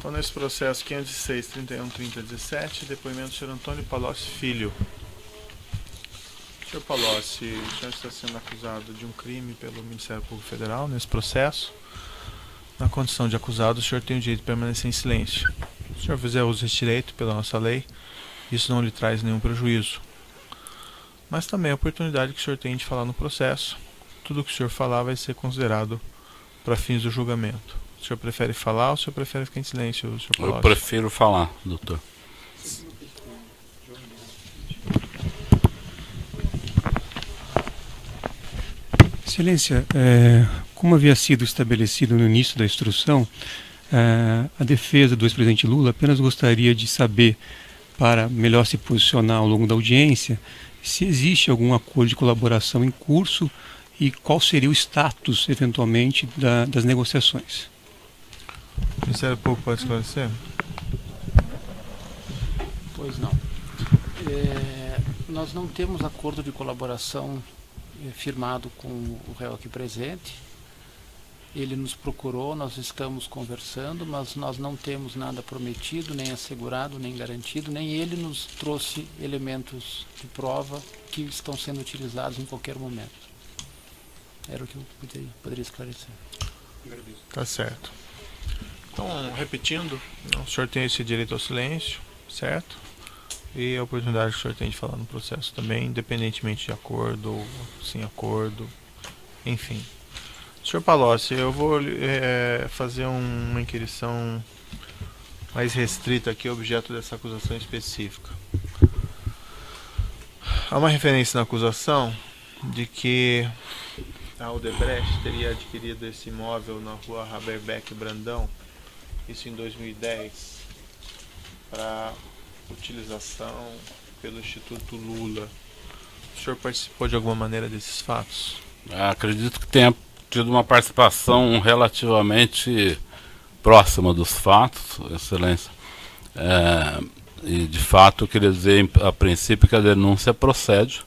Então, nesse processo 506-31-30-17, depoimento do senhor Antônio Palocci Filho. Senhor Palocci, o senhor está sendo acusado de um crime pelo Ministério Público Federal nesse processo. Na condição de acusado, o senhor tem o direito de permanecer em silêncio. Se o senhor fizer uso desse direito pela nossa lei, isso não lhe traz nenhum prejuízo. Mas também a oportunidade que o senhor tem de falar no processo. Tudo que o senhor falar vai ser considerado para fins do julgamento. O senhor prefere falar ou o senhor prefere ficar em silêncio, senhor Palocci? Eu prefiro falar, doutor. Excelência, como havia sido estabelecido no início da instrução, a defesa do ex-presidente Lula apenas gostaria de saber, para melhor se posicionar ao longo da audiência, se existe algum acordo de colaboração em curso e qual seria o status, eventualmente, das negociações. O Ministério Público pode esclarecer? Pois não. Nós não temos acordo de colaboração firmado com o réu aqui presente. Ele nos procurou, nós estamos conversando, mas nós não temos nada prometido, nem assegurado, nem garantido, nem ele nos trouxe elementos de prova que estão sendo utilizados em qualquer momento. Era o que eu poderia esclarecer. Tá certo. Então, repetindo, o senhor tem esse direito ao silêncio, certo? E a oportunidade que o senhor tem de falar no processo também, independentemente de acordo ou sem acordo, enfim. Senhor Palocci, eu vou fazer uma inquirição mais restrita aqui, objeto dessa acusação específica. Há uma referência na acusação de que a Odebrecht teria adquirido esse imóvel na rua Haberbeck Brandão, isso em 2010, para utilização pelo Instituto Lula. O senhor participou de alguma maneira desses fatos? Acredito que tenha tido uma participação relativamente próxima dos fatos, Excelência. E de fato eu queria dizer a princípio que a denúncia procede,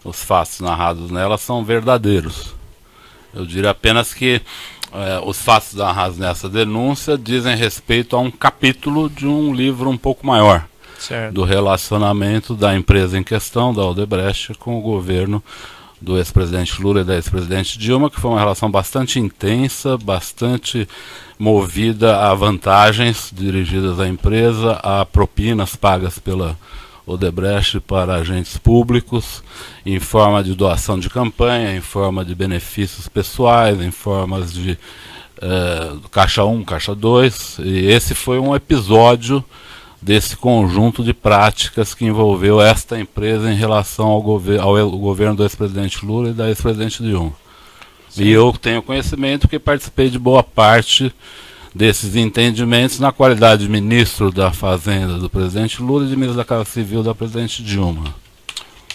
os fatos narrados nela são verdadeiros. Eu diria apenas que os fatos narrados nessa denúncia dizem respeito a um capítulo de um livro um pouco maior, certo, do relacionamento da empresa em questão, da Odebrecht, com o governo do ex-presidente Lula e da ex-presidente Dilma, que foi uma relação bastante intensa, bastante movida a vantagens dirigidas à empresa, a propinas pagas pela Odebrecht para agentes públicos, em forma de doação de campanha, em forma de benefícios pessoais, em formas de Caixa 1, Caixa 2, e esse foi um episódio desse conjunto de práticas que envolveu esta empresa em relação ao governo do ex-presidente Lula e da ex-presidente Dilma. Sim. E eu tenho conhecimento que participei de boa parte desses entendimentos na qualidade de ministro da Fazenda do presidente Lula e de ministro da Casa Civil da presidente Dilma.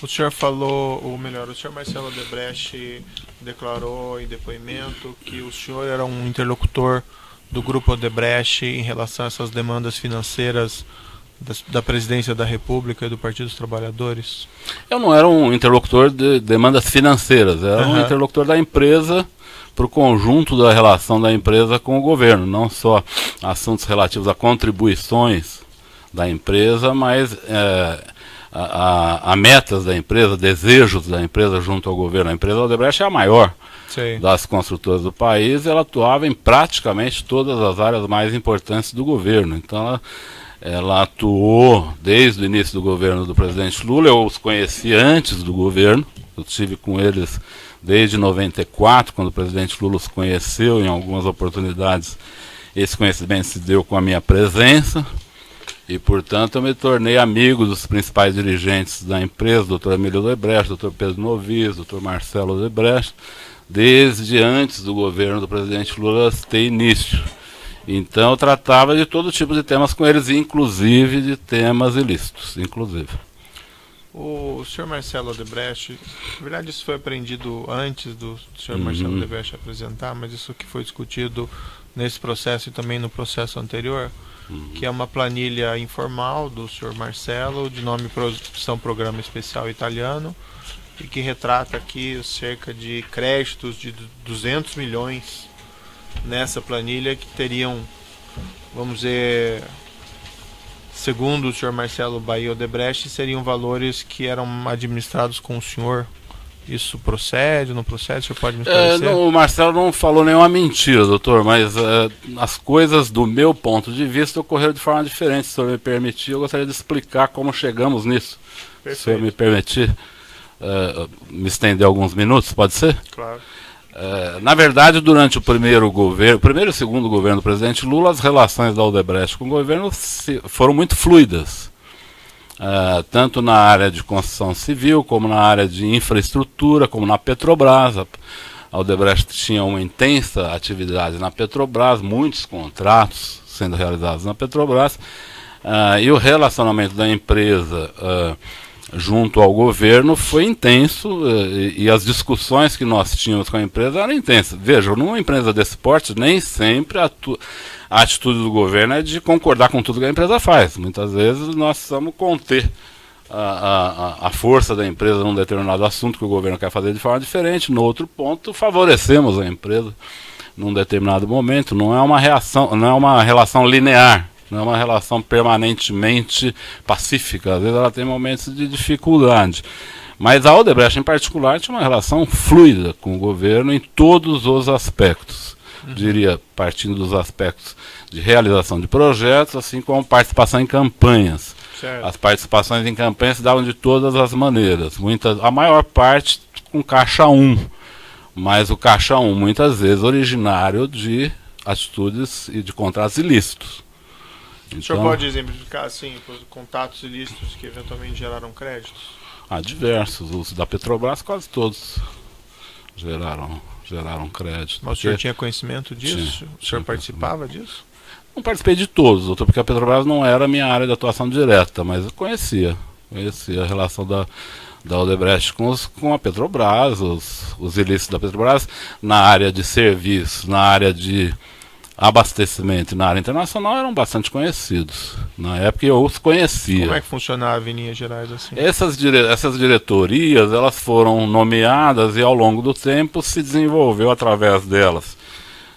O senhor falou, ou melhor, o senhor Marcelo Odebrecht declarou em depoimento que o senhor era um interlocutor do grupo Odebrecht em relação a essas demandas financeiras da Presidência da República e do Partido dos Trabalhadores? Eu não era um interlocutor de demandas financeiras, era um interlocutor da empresa para o conjunto da relação da empresa com o governo, não só assuntos relativos a contribuições da empresa, mas a metas da empresa, desejos da empresa junto ao governo. A empresa Odebrecht é a maior das construtoras do país, ela atuava em praticamente todas as áreas mais importantes do governo. Então ela atuou desde o início do governo do presidente Lula. Eu os conheci antes do governo, eu estive com eles desde 94, quando o presidente Lula os conheceu em algumas oportunidades. Esse conhecimento se deu com a minha presença e, portanto, eu me tornei amigo dos principais dirigentes da empresa, Dr. Emílio Odebrecht, Dr. Pedro Novis, Dr. Marcelo Odebrecht, desde antes do governo do presidente Lula ter início. Então eu tratava de todo tipo de temas com eles, inclusive de temas ilícitos, inclusive. O senhor Marcelo Odebrecht, na verdade isso foi aprendido antes do senhor Marcelo Odebrecht apresentar, mas isso que foi discutido nesse processo e também no processo anterior, que é uma planilha informal do senhor Marcelo, de nome Produção Programa Especial Italiano, e que retrata aqui cerca de créditos de 200 milhões nessa planilha que teriam vamos dizer, segundo o senhor Marcelo Bahia Odebrecht, seriam valores que eram administrados com o senhor. Isso procede, não procede? O senhor pode me esclarecer? O Marcelo não falou nenhuma mentira, doutor, mas as coisas, do meu ponto de vista, ocorreram de forma diferente. Se o senhor me permitir, eu gostaria de explicar como chegamos nisso. Perfeito. Se o senhor me permitir me estender alguns minutos, pode ser? Claro. Na verdade, durante o primeiro e segundo governo do presidente Lula, as relações da Odebrecht com o governo foram muito fluidas. Tanto na área de construção civil, como na área de infraestrutura, como na Petrobras. A Odebrecht tinha uma intensa atividade na Petrobras, muitos contratos sendo realizados na Petrobras, e o relacionamento da empresa junto ao governo foi intenso, e as discussões que nós tínhamos com a empresa eram intensas. Veja, numa empresa desse porte, nem sempre a atitude do governo é de concordar com tudo que a empresa faz. Muitas vezes nós precisamos conter a força da empresa num determinado assunto que o governo quer fazer de forma diferente. No outro ponto, favorecemos a empresa num determinado momento. Não é uma relação linear. Não é uma relação permanentemente pacífica. Às vezes ela tem momentos de dificuldade. Mas a Odebrecht, em particular, tinha uma relação fluida com o governo em todos os aspectos. Diria, partindo dos aspectos de realização de projetos, assim como participação em campanhas. Certo. As participações em campanhas se davam de todas as maneiras. A maior parte com caixa 1. Mas o caixa 1, muitas vezes, originário de atitudes e de contratos ilícitos. O senhor pode exemplificar, assim, os contatos ilícitos que eventualmente geraram créditos? Diversos. Os da Petrobras, quase todos geraram crédito. Mas o senhor tinha conhecimento disso? O senhor participava disso? Não participei de todos, doutor, porque a Petrobras não era a minha área de atuação direta, mas eu conhecia a relação da Odebrecht com a Petrobras, os ilícitos da Petrobras, na área de serviços, na área de abastecimento e na área internacional eram bastante conhecidos. Na época eu os conhecia. Como é que funcionava em linhas gerais assim? Essas diretorias, elas foram nomeadas e ao longo do tempo se desenvolveu através delas.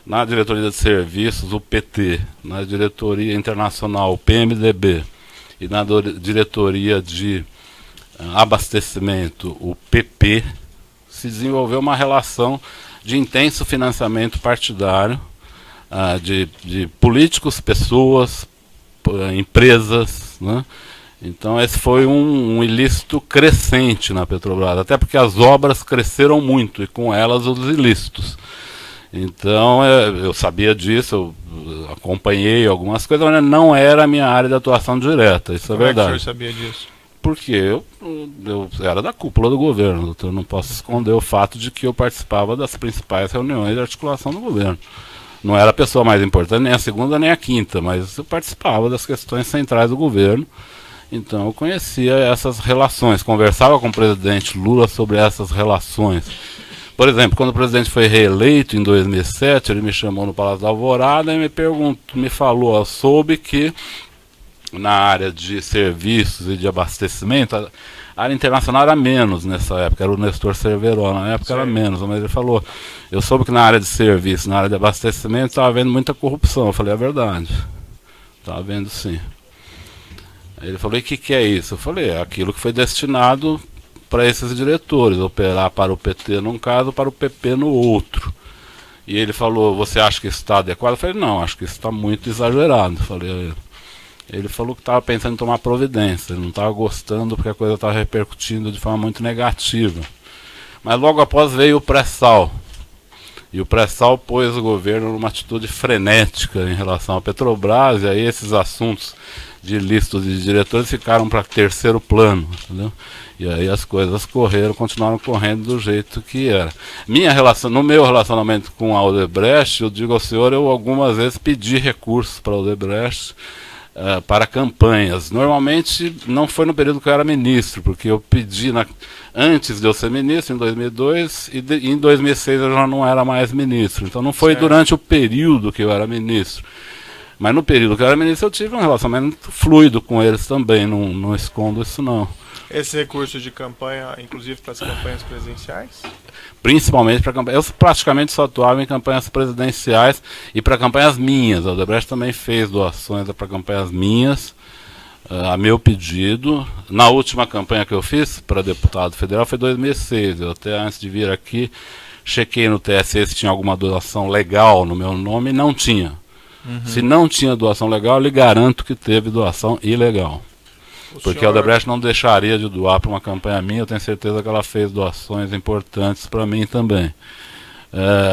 Na diretoria de serviços, o PT, na diretoria internacional, o PMDB, e na diretoria de abastecimento, o PP, se desenvolveu uma relação de intenso financiamento partidário, de políticos, pessoas, empresas, né? Então esse foi um ilícito crescente na Petrobras, até porque as obras cresceram muito e com elas os ilícitos. Então eu sabia disso, eu acompanhei algumas coisas, mas não era a minha área de atuação direta, isso é verdade. Como é que o senhor sabia disso? Porque eu era da cúpula do governo, doutor, eu não posso esconder o fato de que eu participava das principais reuniões de articulação do governo. Não era a pessoa mais importante, nem a segunda nem a quinta, mas eu participava das questões centrais do governo. Então eu conhecia essas relações, conversava com o presidente Lula sobre essas relações. Por exemplo, quando o presidente foi reeleito em 2007, ele me chamou no Palácio da Alvorada e me falou, eu soube que na área de serviços e de abastecimento, a área internacional era menos nessa época, era o Nestor Cerveró, na época era menos, mas ele falou, eu soube que na área de serviços, na área de abastecimento, estava havendo muita corrupção. Eu falei, é verdade, estava havendo sim. Aí ele falou, e o que é isso? Eu falei, é aquilo que foi destinado para esses diretores, operar para o PT num caso, para o PP no outro. E ele falou, você acha que isso está adequado? Eu falei, não, acho que isso está muito exagerado. Eu falei, ele falou que estava pensando em tomar providência, ele não estava gostando porque a coisa estava repercutindo de forma muito negativa. Mas logo após veio o pré-sal. E o pré-sal pôs o governo numa atitude frenética em relação à Petrobras, e aí esses assuntos de listas de diretores ficaram para terceiro plano, entendeu? E aí as coisas continuaram correndo do jeito que era. No meu relacionamento com a Odebrecht, eu digo ao senhor, eu algumas vezes pedi recursos para a Odebrecht, para campanhas. Normalmente não foi no período que eu era ministro, porque eu pedi antes de eu ser ministro, em 2002, e em 2006 eu já não era mais ministro. Então não foi durante o período que eu era ministro. Mas no período que eu era ministro eu tive um relacionamento fluido com eles também, não escondo isso não. Esse recurso de campanha, inclusive para as campanhas presidenciais? Principalmente para campanhas. Eu praticamente só atuava em campanhas presidenciais e para campanhas minhas. A Odebrecht também fez doações para campanhas minhas, a meu pedido. Na última campanha que eu fiz para deputado federal foi em 2006. Eu até antes de vir aqui chequei no TSE se tinha alguma doação legal no meu nome e não tinha. Se não tinha doação legal, eu lhe garanto que teve doação ilegal. Porque a Odebrecht não deixaria de doar para uma campanha minha, eu tenho certeza que ela fez doações importantes para mim também.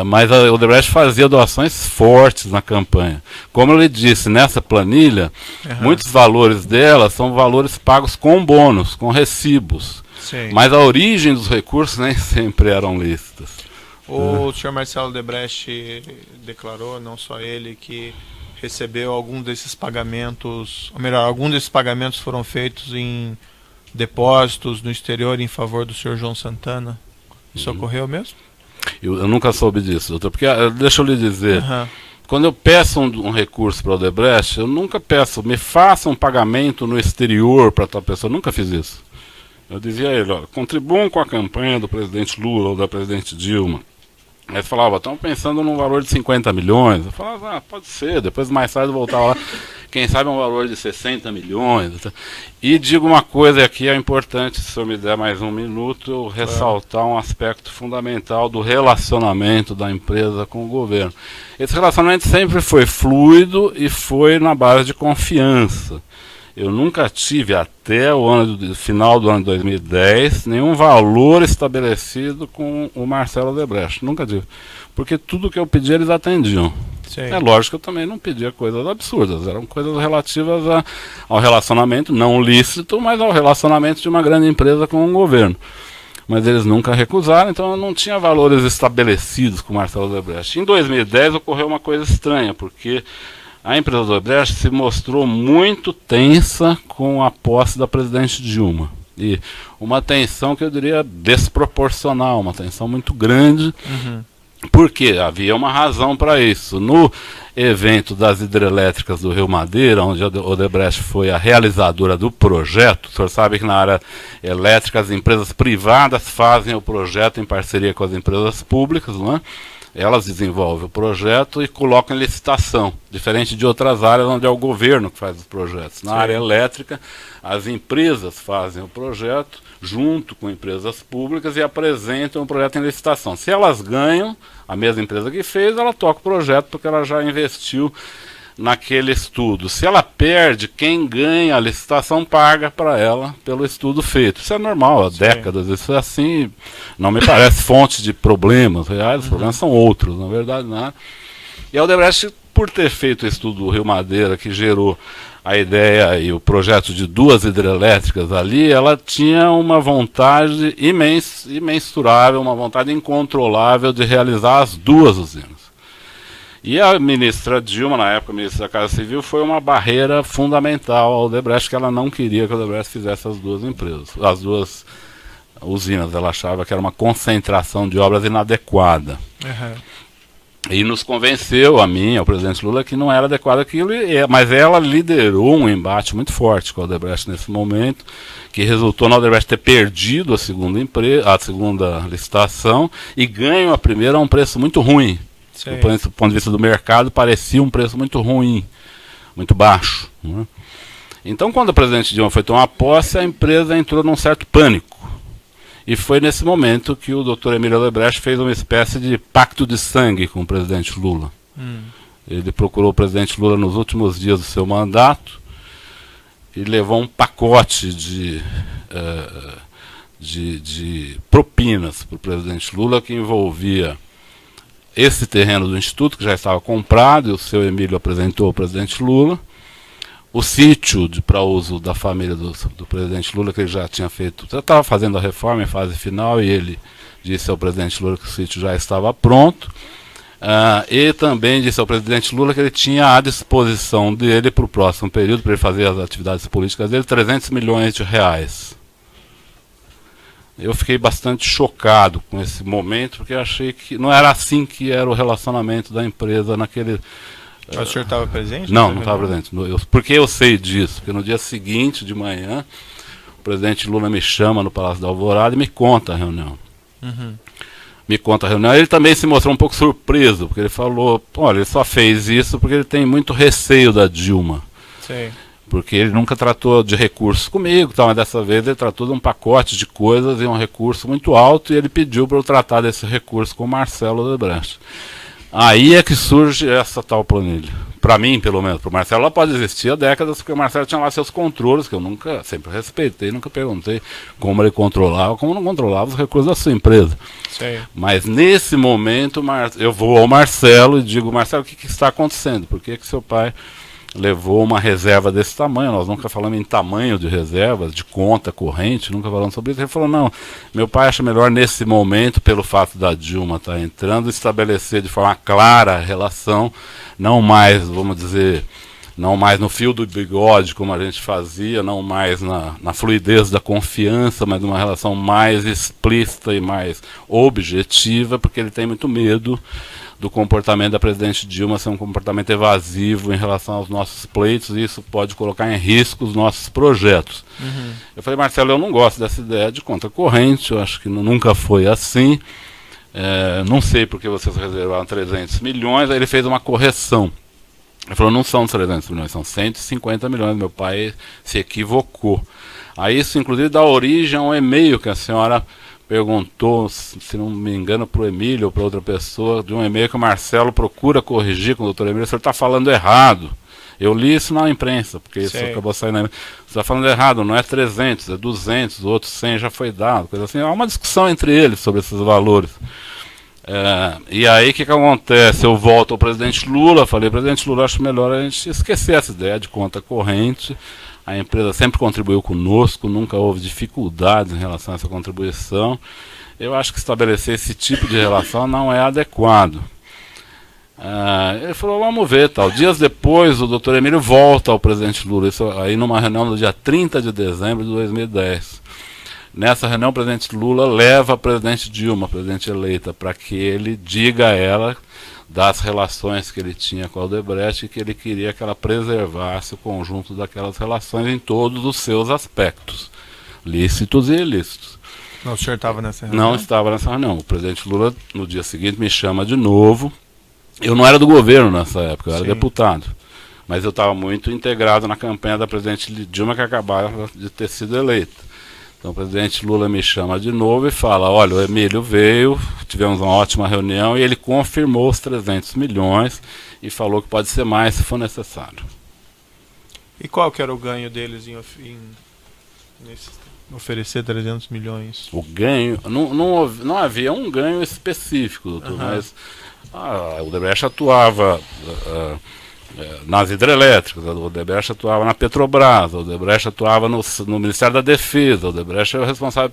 Mas a Odebrecht fazia doações fortes na campanha. Como eu lhe disse, nessa planilha, muitos valores dela são valores pagos com bônus, com recibos. Sim. Mas a origem dos recursos nem sempre eram lícitas. O senhor Marcelo Odebrecht declarou, não só ele, que recebeu algum desses pagamentos, ou melhor, alguns desses pagamentos foram feitos em depósitos no exterior em favor do senhor João Santana. Isso ocorreu mesmo? Eu nunca soube disso, doutor, porque deixa eu lhe dizer, quando eu peço um recurso para o Odebrecht, eu nunca peço, me faça um pagamento no exterior para tal pessoa, eu nunca fiz isso. Eu dizia a ele, ó, contribuam com a campanha do presidente Lula ou da presidente Dilma. Aí ele falava, estão pensando num valor de 50 milhões. Eu falava, pode ser, depois mais tarde eu voltava lá, quem sabe um valor de 60 milhões. E digo uma coisa, e aqui é importante, se o senhor me der mais um minuto, eu ressaltar um aspecto fundamental do relacionamento da empresa com o governo. Esse relacionamento sempre foi fluido e foi na base de confiança. Eu nunca tive, até o final do ano de 2010, nenhum valor estabelecido com o Marcelo Odebrecht. Nunca tive. Porque tudo que eu pedi, eles atendiam. Sim. É lógico que eu também não pedia coisas absurdas. Eram coisas relativas ao relacionamento, não lícito, mas ao relacionamento de uma grande empresa com o governo. Mas eles nunca recusaram, então eu não tinha valores estabelecidos com o Marcelo Odebrecht. Em 2010 ocorreu uma coisa estranha, porque a empresa do Odebrecht se mostrou muito tensa com a posse da presidente Dilma. E uma tensão que eu diria desproporcional, uma tensão muito grande, porque havia uma razão para isso. No evento das hidrelétricas do Rio Madeira, onde a Odebrecht foi a realizadora do projeto, o senhor sabe que na área elétrica as empresas privadas fazem o projeto em parceria com as empresas públicas, não é? Elas desenvolvem o projeto e colocam em licitação, diferente de outras áreas onde é o governo que faz os projetos. Na área elétrica, as empresas fazem o projeto junto com empresas públicas e apresentam o projeto em licitação. Se elas ganham, a mesma empresa que fez, ela toca o projeto porque ela já investiu naquele estudo. Se ela perde, quem ganha a licitação paga para ela pelo estudo feito. Isso é normal, há décadas, isso é assim, não me parece fonte de problemas reais, os problemas são outros, na verdade, não é? E a Odebrecht, por ter feito o estudo do Rio Madeira, que gerou a ideia e o projeto de 2 hidrelétricas ali, ela tinha uma vontade imensurável, uma vontade incontrolável de realizar as 2 usinas. E a ministra Dilma, na época, ministra da Casa Civil, foi uma barreira fundamental ao Odebrecht, que ela não queria que o Odebrecht fizesse as 2 empresas, as 2 usinas. Ela achava que era uma concentração de obras inadequada. E nos convenceu, a mim, ao presidente Lula, que não era adequado aquilo, mas ela liderou um embate muito forte com a Odebrecht nesse momento, que resultou na Odebrecht ter perdido a segunda licitação e ganho a primeira a um preço muito ruim. Do ponto de vista do mercado, parecia um preço muito ruim, muito baixo. Né? Então, quando o presidente Dilma foi tomar posse, a empresa entrou num certo pânico. E foi nesse momento que o Dr. Emílio Odebrecht fez uma espécie de pacto de sangue com o presidente Lula. Ele procurou o presidente Lula nos últimos dias do seu mandato e levou um pacote de propinas para o presidente Lula, que envolvia esse terreno do Instituto, que já estava comprado, e o seu Emílio apresentou ao presidente Lula, o sítio para uso da família do presidente Lula, que ele já tinha feito, já estava fazendo a reforma em fase final, e ele disse ao presidente Lula que o sítio já estava pronto, e também disse ao presidente Lula que ele tinha à disposição dele para o próximo período, para ele fazer as atividades políticas dele, 300 milhões de reais. Eu fiquei bastante chocado com esse momento, porque eu achei que não era assim que era o relacionamento da empresa naquele... O senhor estava presente? Não estava presente. Porque eu sei disso, porque no dia seguinte de manhã, o presidente Lula me chama no Palácio da Alvorada e me conta a reunião. Uhum. Me conta a reunião. Ele também se mostrou um pouco surpreso, porque ele falou, olha, ele só fez isso porque ele tem muito receio da Dilma. Sei. Porque ele nunca tratou de recursos comigo, mas dessa vez ele tratou de um pacote de coisas e um recurso muito alto, e ele pediu para eu tratar desse recurso com o Marcelo Odebrecht. Aí é que surge essa tal planilha. Para mim, pelo menos. Para o Marcelo ela pode existir há décadas, porque o Marcelo tinha lá seus controles, que eu nunca, sempre respeitei, nunca perguntei como ele controlava, como não controlava os recursos da sua empresa. Sei. Mas nesse momento eu vou ao Marcelo e digo, Marcelo, o que está acontecendo? Por que seu pai levou uma reserva desse tamanho? Nós nunca falamos em tamanho de reservas, de conta corrente, nunca falamos sobre isso. Ele falou, não, meu pai acha melhor nesse momento, pelo fato da Dilma estar entrando, estabelecer de forma clara a relação, não mais, vamos dizer, não mais no fio do bigode, como a gente fazia, não mais na fluidez da confiança, mas numa relação mais explícita e mais objetiva, porque ele tem muito medo do comportamento da presidente Dilma ser um comportamento evasivo em relação aos nossos pleitos, e isso pode colocar em risco os nossos projetos. Uhum. Eu falei, Marcelo, eu não gosto dessa ideia de conta corrente, eu acho que nunca foi assim, não sei porque vocês reservaram 300 milhões, aí ele fez uma correção. Ele falou, não são 300 milhões, são 150 milhões, meu pai se equivocou. Aí isso, inclusive, dá origem a um e-mail que a senhora perguntou, se não me engano, para o Emílio ou para outra pessoa, de um e-mail que o Marcelo procura corrigir com o doutor Emílio, o senhor está falando errado. Eu li isso na imprensa, porque isso acabou saindo. Você está falando errado, não é 300, é 200, o outro 100 já foi dado, coisa assim. Há uma discussão entre eles sobre esses valores. E aí o que acontece? Eu volto ao presidente Lula, falei, presidente Lula, acho melhor a gente esquecer essa ideia de conta corrente. A empresa sempre contribuiu conosco, nunca houve dificuldades em relação a essa contribuição. Eu acho que estabelecer esse tipo de relação não é adequado. Ele falou, vamos ver, tal. Dias depois, o doutor Emílio volta ao presidente Lula, isso aí numa reunião no dia 30 de dezembro de 2010. Nessa reunião, o presidente Lula leva a presidente Dilma, a presidente eleita, para que ele diga a ela das relações que ele tinha com a Odebrecht e que ele queria que ela preservasse o conjunto daquelas relações em todos os seus aspectos, lícitos e ilícitos. Não, o senhor estava nessa reunião? Não estava nessa reunião. O presidente Lula, no dia seguinte, me chama de novo. Eu não era do governo nessa época, eu era deputado. Mas eu estava muito integrado na campanha da presidente Dilma, que acabava de ter sido eleita. Então o presidente Lula me chama de novo e fala, olha, o Emílio veio, tivemos uma ótima reunião e ele confirmou os 300 milhões e falou que pode ser mais se for necessário. E qual que era o ganho deles em oferecer 300 milhões? O ganho, não havia um ganho específico, doutor, mas o Odebrecht atuava nas hidrelétricas, o Odebrecht atuava na Petrobras, o Odebrecht atuava no Ministério da Defesa, o Odebrecht era responsável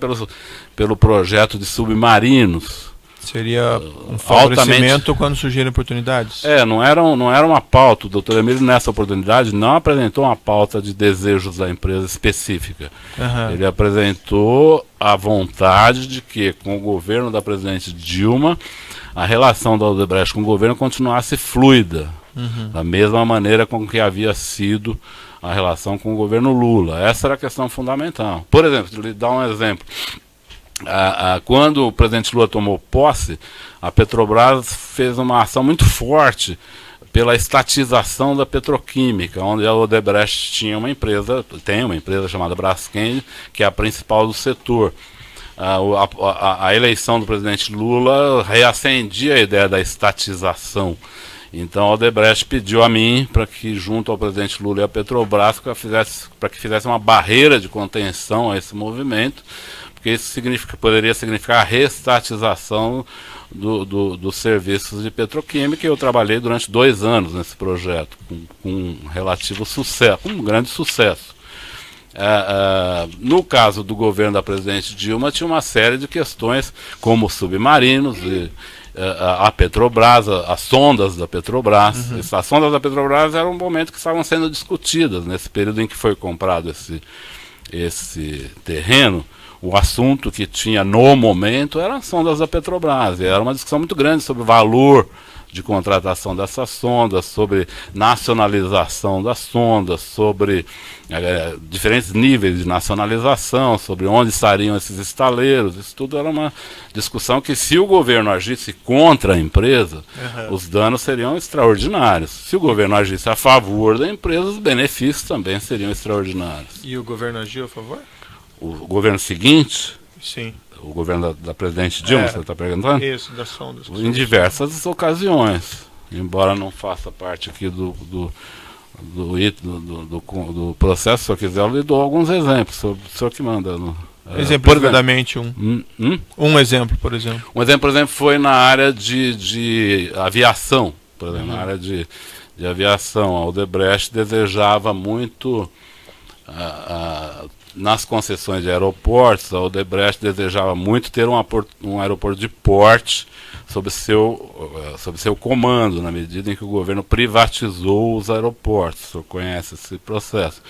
pelo projeto de submarinos. Seria um favorecimento quando surgirem oportunidades? Não era uma pauta. O doutor Emílio, nessa oportunidade, não apresentou uma pauta de desejos da empresa específica. Ele apresentou a vontade de que, com o governo da presidente Dilma, a relação da Odebrecht com o governo continuasse fluida. Da mesma maneira com que havia sido a relação com o governo Lula. Essa era a questão fundamental. Por exemplo, vou lhe dar um exemplo. Quando o presidente Lula tomou posse, a Petrobras fez uma ação muito forte pela estatização da petroquímica, onde a Odebrecht tem uma empresa chamada Braskem, que é a principal do setor. A eleição do presidente Lula reacendia a ideia da estatização. Então a Odebrecht pediu a mim para que, junto ao presidente Lula e à Petrobras, para que fizesse uma barreira de contenção a esse movimento, porque isso poderia significar a reestatização dos serviços de petroquímica, e eu trabalhei durante 2 anos nesse projeto, com um relativo sucesso, um grande sucesso. No caso do governo da presidente Dilma, tinha uma série de questões, como submarinos, a Petrobras, as sondas da Petrobras. As sondas da Petrobras eram um momento que estavam sendo discutidas nesse período em que foi comprado esse terreno. O assunto que tinha no momento eram as sondas da Petrobras. Era uma discussão muito grande sobre o valor de contratação dessas sondas, sobre nacionalização das sondas, sobre diferentes níveis de nacionalização, sobre onde estariam esses estaleiros. Isso tudo era uma discussão que, se o governo agisse contra a empresa, os danos seriam extraordinários. Se o governo agisse a favor da empresa, os benefícios também seriam extraordinários. E o governo agiu a favor? O governo seguinte, Sim. o governo da presidente Dilma, você está perguntando? Isso, das sondas. Em diversas ocasiões, embora não faça parte aqui do processo. Se eu quiser, eu lhe dou alguns exemplos, o senhor que manda. Exemplificadamente um exemplo, por exemplo. Um exemplo, por exemplo, foi na área de aviação. Por exemplo, na área de aviação, a Odebrecht desejava muito, nas concessões de aeroportos, a Odebrecht desejava muito ter um aeroporto de porte sob seu comando, na medida em que o governo privatizou os aeroportos. O senhor conhece esse processo.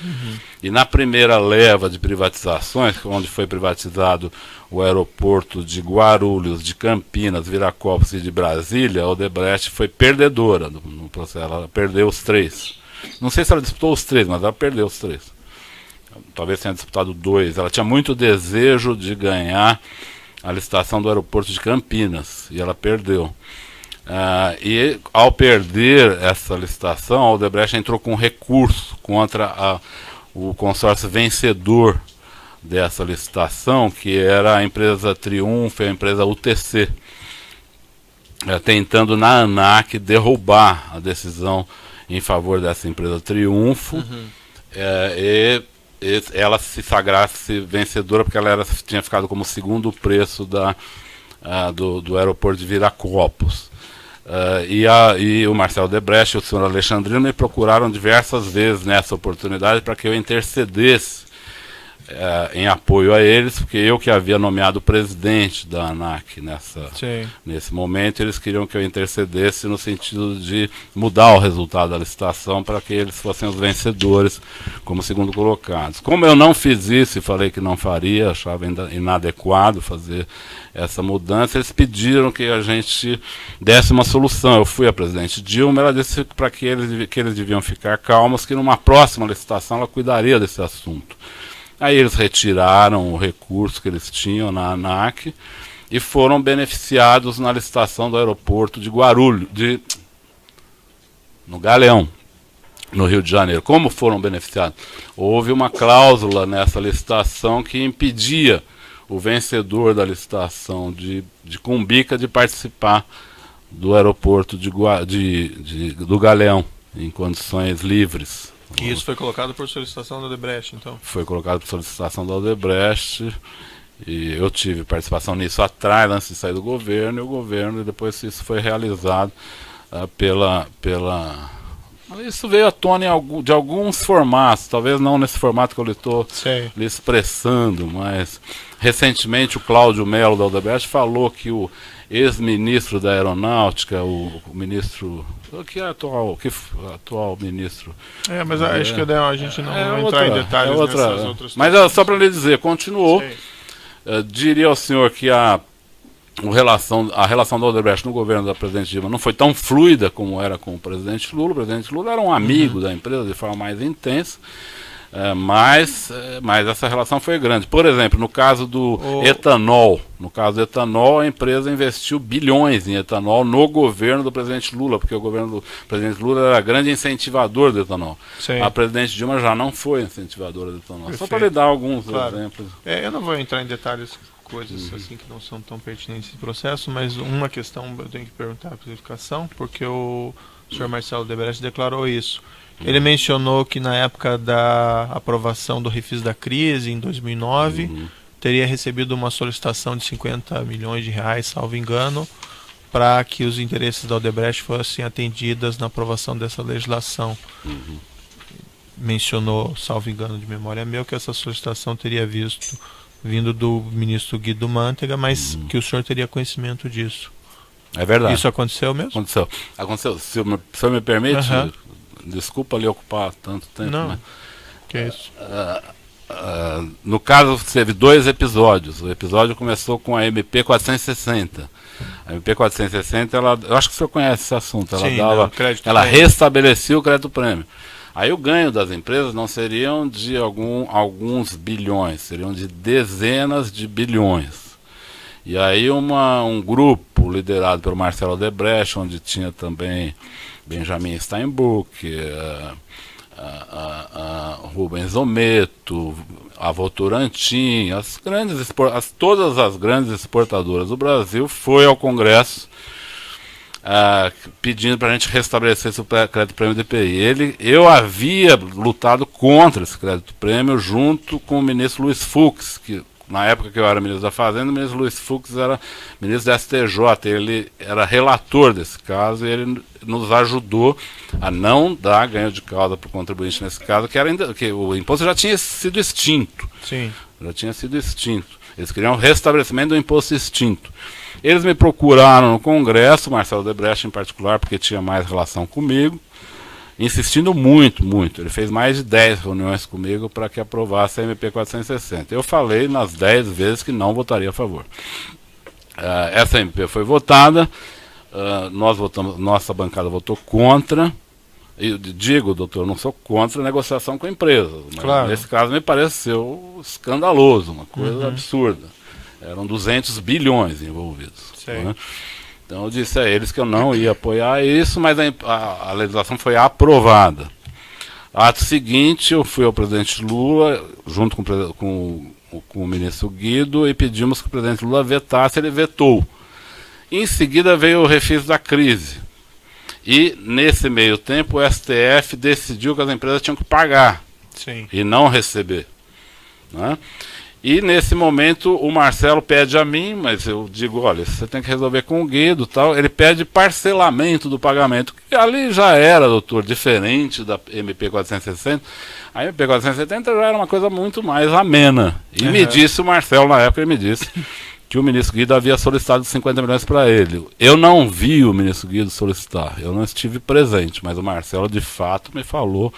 E na primeira leva de privatizações, onde foi privatizado o aeroporto de Guarulhos, de Campinas, Viracopos e de Brasília, a Odebrecht foi perdedora no processo. Ela perdeu os 3. Não sei se ela disputou os 3, mas ela perdeu os 3. Talvez tenha disputado 2. Ela tinha muito desejo de ganhar a licitação do aeroporto de Campinas, e ela perdeu. E ao perder essa licitação, a Odebrecht entrou com recurso contra o consórcio vencedor dessa licitação, que era a empresa Triunfo e a empresa UTC, tentando na ANAC derrubar a decisão em favor dessa empresa Triunfo, e ela se sagrasse vencedora, porque ela tinha ficado como segundo preço do aeroporto de Viracopos. E o Marcelo Odebrecht e o senhor Alexandrino me procuraram diversas vezes nessa oportunidade para que eu intercedesse em apoio a eles, porque eu que havia nomeado o presidente da ANAC nesse momento, eles queriam que eu intercedesse no sentido de mudar o resultado da licitação para que eles fossem os vencedores como segundo colocados. Como eu não fiz isso e falei que não faria, achava inadequado fazer essa mudança, eles pediram que a gente desse uma solução. Eu fui à presidente Dilma, ela disse para que eles deviam ficar calmos, que numa próxima licitação ela cuidaria desse assunto. Aí eles retiraram o recurso que eles tinham na ANAC e foram beneficiados na licitação do aeroporto de Guarulhos, no Galeão, no Rio de Janeiro. Como foram beneficiados? Houve uma cláusula nessa licitação que impedia o vencedor da licitação de Cumbica de participar do aeroporto do Galeão, em condições livres. E isso foi colocado por solicitação da Odebrecht, então? Foi colocado por solicitação da Odebrecht, e eu tive participação nisso atrás, antes de sair do governo, e depois isso foi realizado Isso veio à tona de alguns formatos, talvez não nesse formato que eu estou lhe expressando, mas recentemente o Cláudio Melo da Odebrecht falou que o ex-ministro da Aeronáutica, o ministro... que é atual ministro. Mas acho que a gente não vai entrar em detalhes nessas outras. Mas só para lhe dizer, continuou. Diria ao senhor que a relação da Odebrecht no governo da presidente Dilma não foi tão fluida como era com o presidente Lula. O presidente Lula era um amigo da empresa de forma mais intensa, mas essa relação foi grande. Por exemplo, no caso do etanol, a empresa investiu bilhões em etanol no governo do presidente Lula, porque o governo do presidente Lula era grande incentivador do etanol. A presidente Dilma já não foi incentivadora do etanol. Só para lhe dar alguns exemplos. Eu não vou entrar em detalhes, coisas assim que não são tão pertinentes nesse processo, mas uma questão eu tenho que perguntar para a clarificação, porque o senhor Marcelo Odebrecht declarou isso. Ele mencionou que na época da aprovação do refis da crise, em 2009, teria recebido uma solicitação de 50 milhões de reais, salvo engano, para que os interesses da Odebrecht fossem atendidos na aprovação dessa legislação. Mencionou, salvo engano de memória meu, que essa solicitação teria vindo do ministro Guido Mantega, mas que o senhor teria conhecimento disso. É verdade. Isso aconteceu mesmo? Aconteceu. Se o senhor me permite, desculpa lhe ocupar tanto tempo. Não, mas, que é isso? No caso, teve 2 episódios. O episódio começou com a MP 460, A MP 460, eu acho que o senhor conhece esse assunto, Sim, ela restabelecia o crédito prêmio. Aí o ganho das empresas não seriam de alguns bilhões, seriam de dezenas de bilhões. E aí um grupo liderado pelo Marcelo Odebrecht, onde tinha também Benjamin Steinbuch, Rubens Ometo, a Votorantim, todas as grandes exportadoras do Brasil, foi ao Congresso pedindo para a gente restabelecer esse crédito prêmio DPI. Eu havia lutado contra esse crédito prêmio junto com o ministro Luiz Fux, que na época que eu era ministro da Fazenda, o ministro Luiz Fux era ministro da STJ, ele era relator desse caso e ele nos ajudou a não dar ganho de causa para o contribuinte nesse caso, que o imposto já tinha sido extinto. Sim. Já tinha sido extinto. Eles queriam o restabelecimento do imposto extinto. Eles me procuraram no Congresso, Marcelo Odebrecht em particular, porque tinha mais relação comigo, insistindo muito, muito. Ele fez mais de 10 reuniões comigo para que aprovasse a MP 460. Eu falei nas 10 vezes que não votaria a favor. Essa MP foi votada, nossa bancada votou contra. Eu digo, doutor, eu não sou contra a negociação com empresas, mas claro, nesse caso me pareceu escandaloso, uma coisa absurda. Eram 200 bilhões envolvidos. Né? Então eu disse a eles que eu não ia apoiar isso, mas a legislação foi aprovada. Ato seguinte, eu fui ao presidente Lula, junto com o ministro Guido, e pedimos que o presidente Lula vetasse, ele vetou. Em seguida veio o refis da crise. E, nesse meio tempo, o STF decidiu que as empresas tinham que pagar. Sim. E não receber. Né? E, nesse momento, o Marcelo pede a mim, mas eu digo, olha, você tem que resolver com o Guido, tal. Ele pede parcelamento do pagamento, que ali já era, doutor, diferente da MP 460. A MP 470 já era uma coisa muito mais amena. E me disse o Marcelo, na época, ele me disse que o ministro Guido havia solicitado 50 milhões para ele. Eu não vi o ministro Guido solicitar, eu não estive presente, mas o Marcelo de fato me falou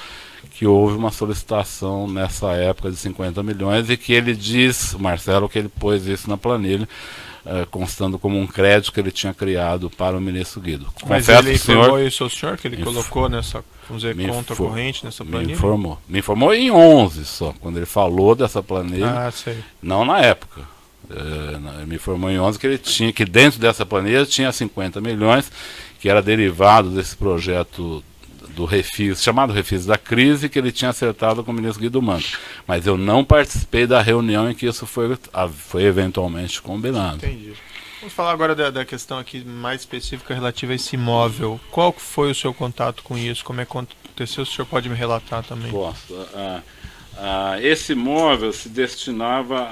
que houve uma solicitação nessa época de 50 milhões e que ele diz, o Marcelo, que ele pôs isso na planilha, constando como um crédito que ele tinha criado para o ministro Guido. Mas ele informou isso ao senhor, que ele colocou nessa, vamos dizer, conta corrente nessa planilha? Me informou em 11 só, quando ele falou dessa planilha, não na época. Ele me informou em 11 que ele tinha, que dentro dessa planilha tinha 50 milhões, que era derivado desse projeto do refis, chamado refis da crise, que ele tinha acertado com o ministro Guido Mantega. Mas eu não participei da reunião em que isso foi eventualmente combinado. Entendi. Vamos falar agora da questão aqui mais específica relativa a esse imóvel. Qual foi o seu contato com isso? Como é que aconteceu? O senhor pode me relatar também? Posso. Esse imóvel se destinava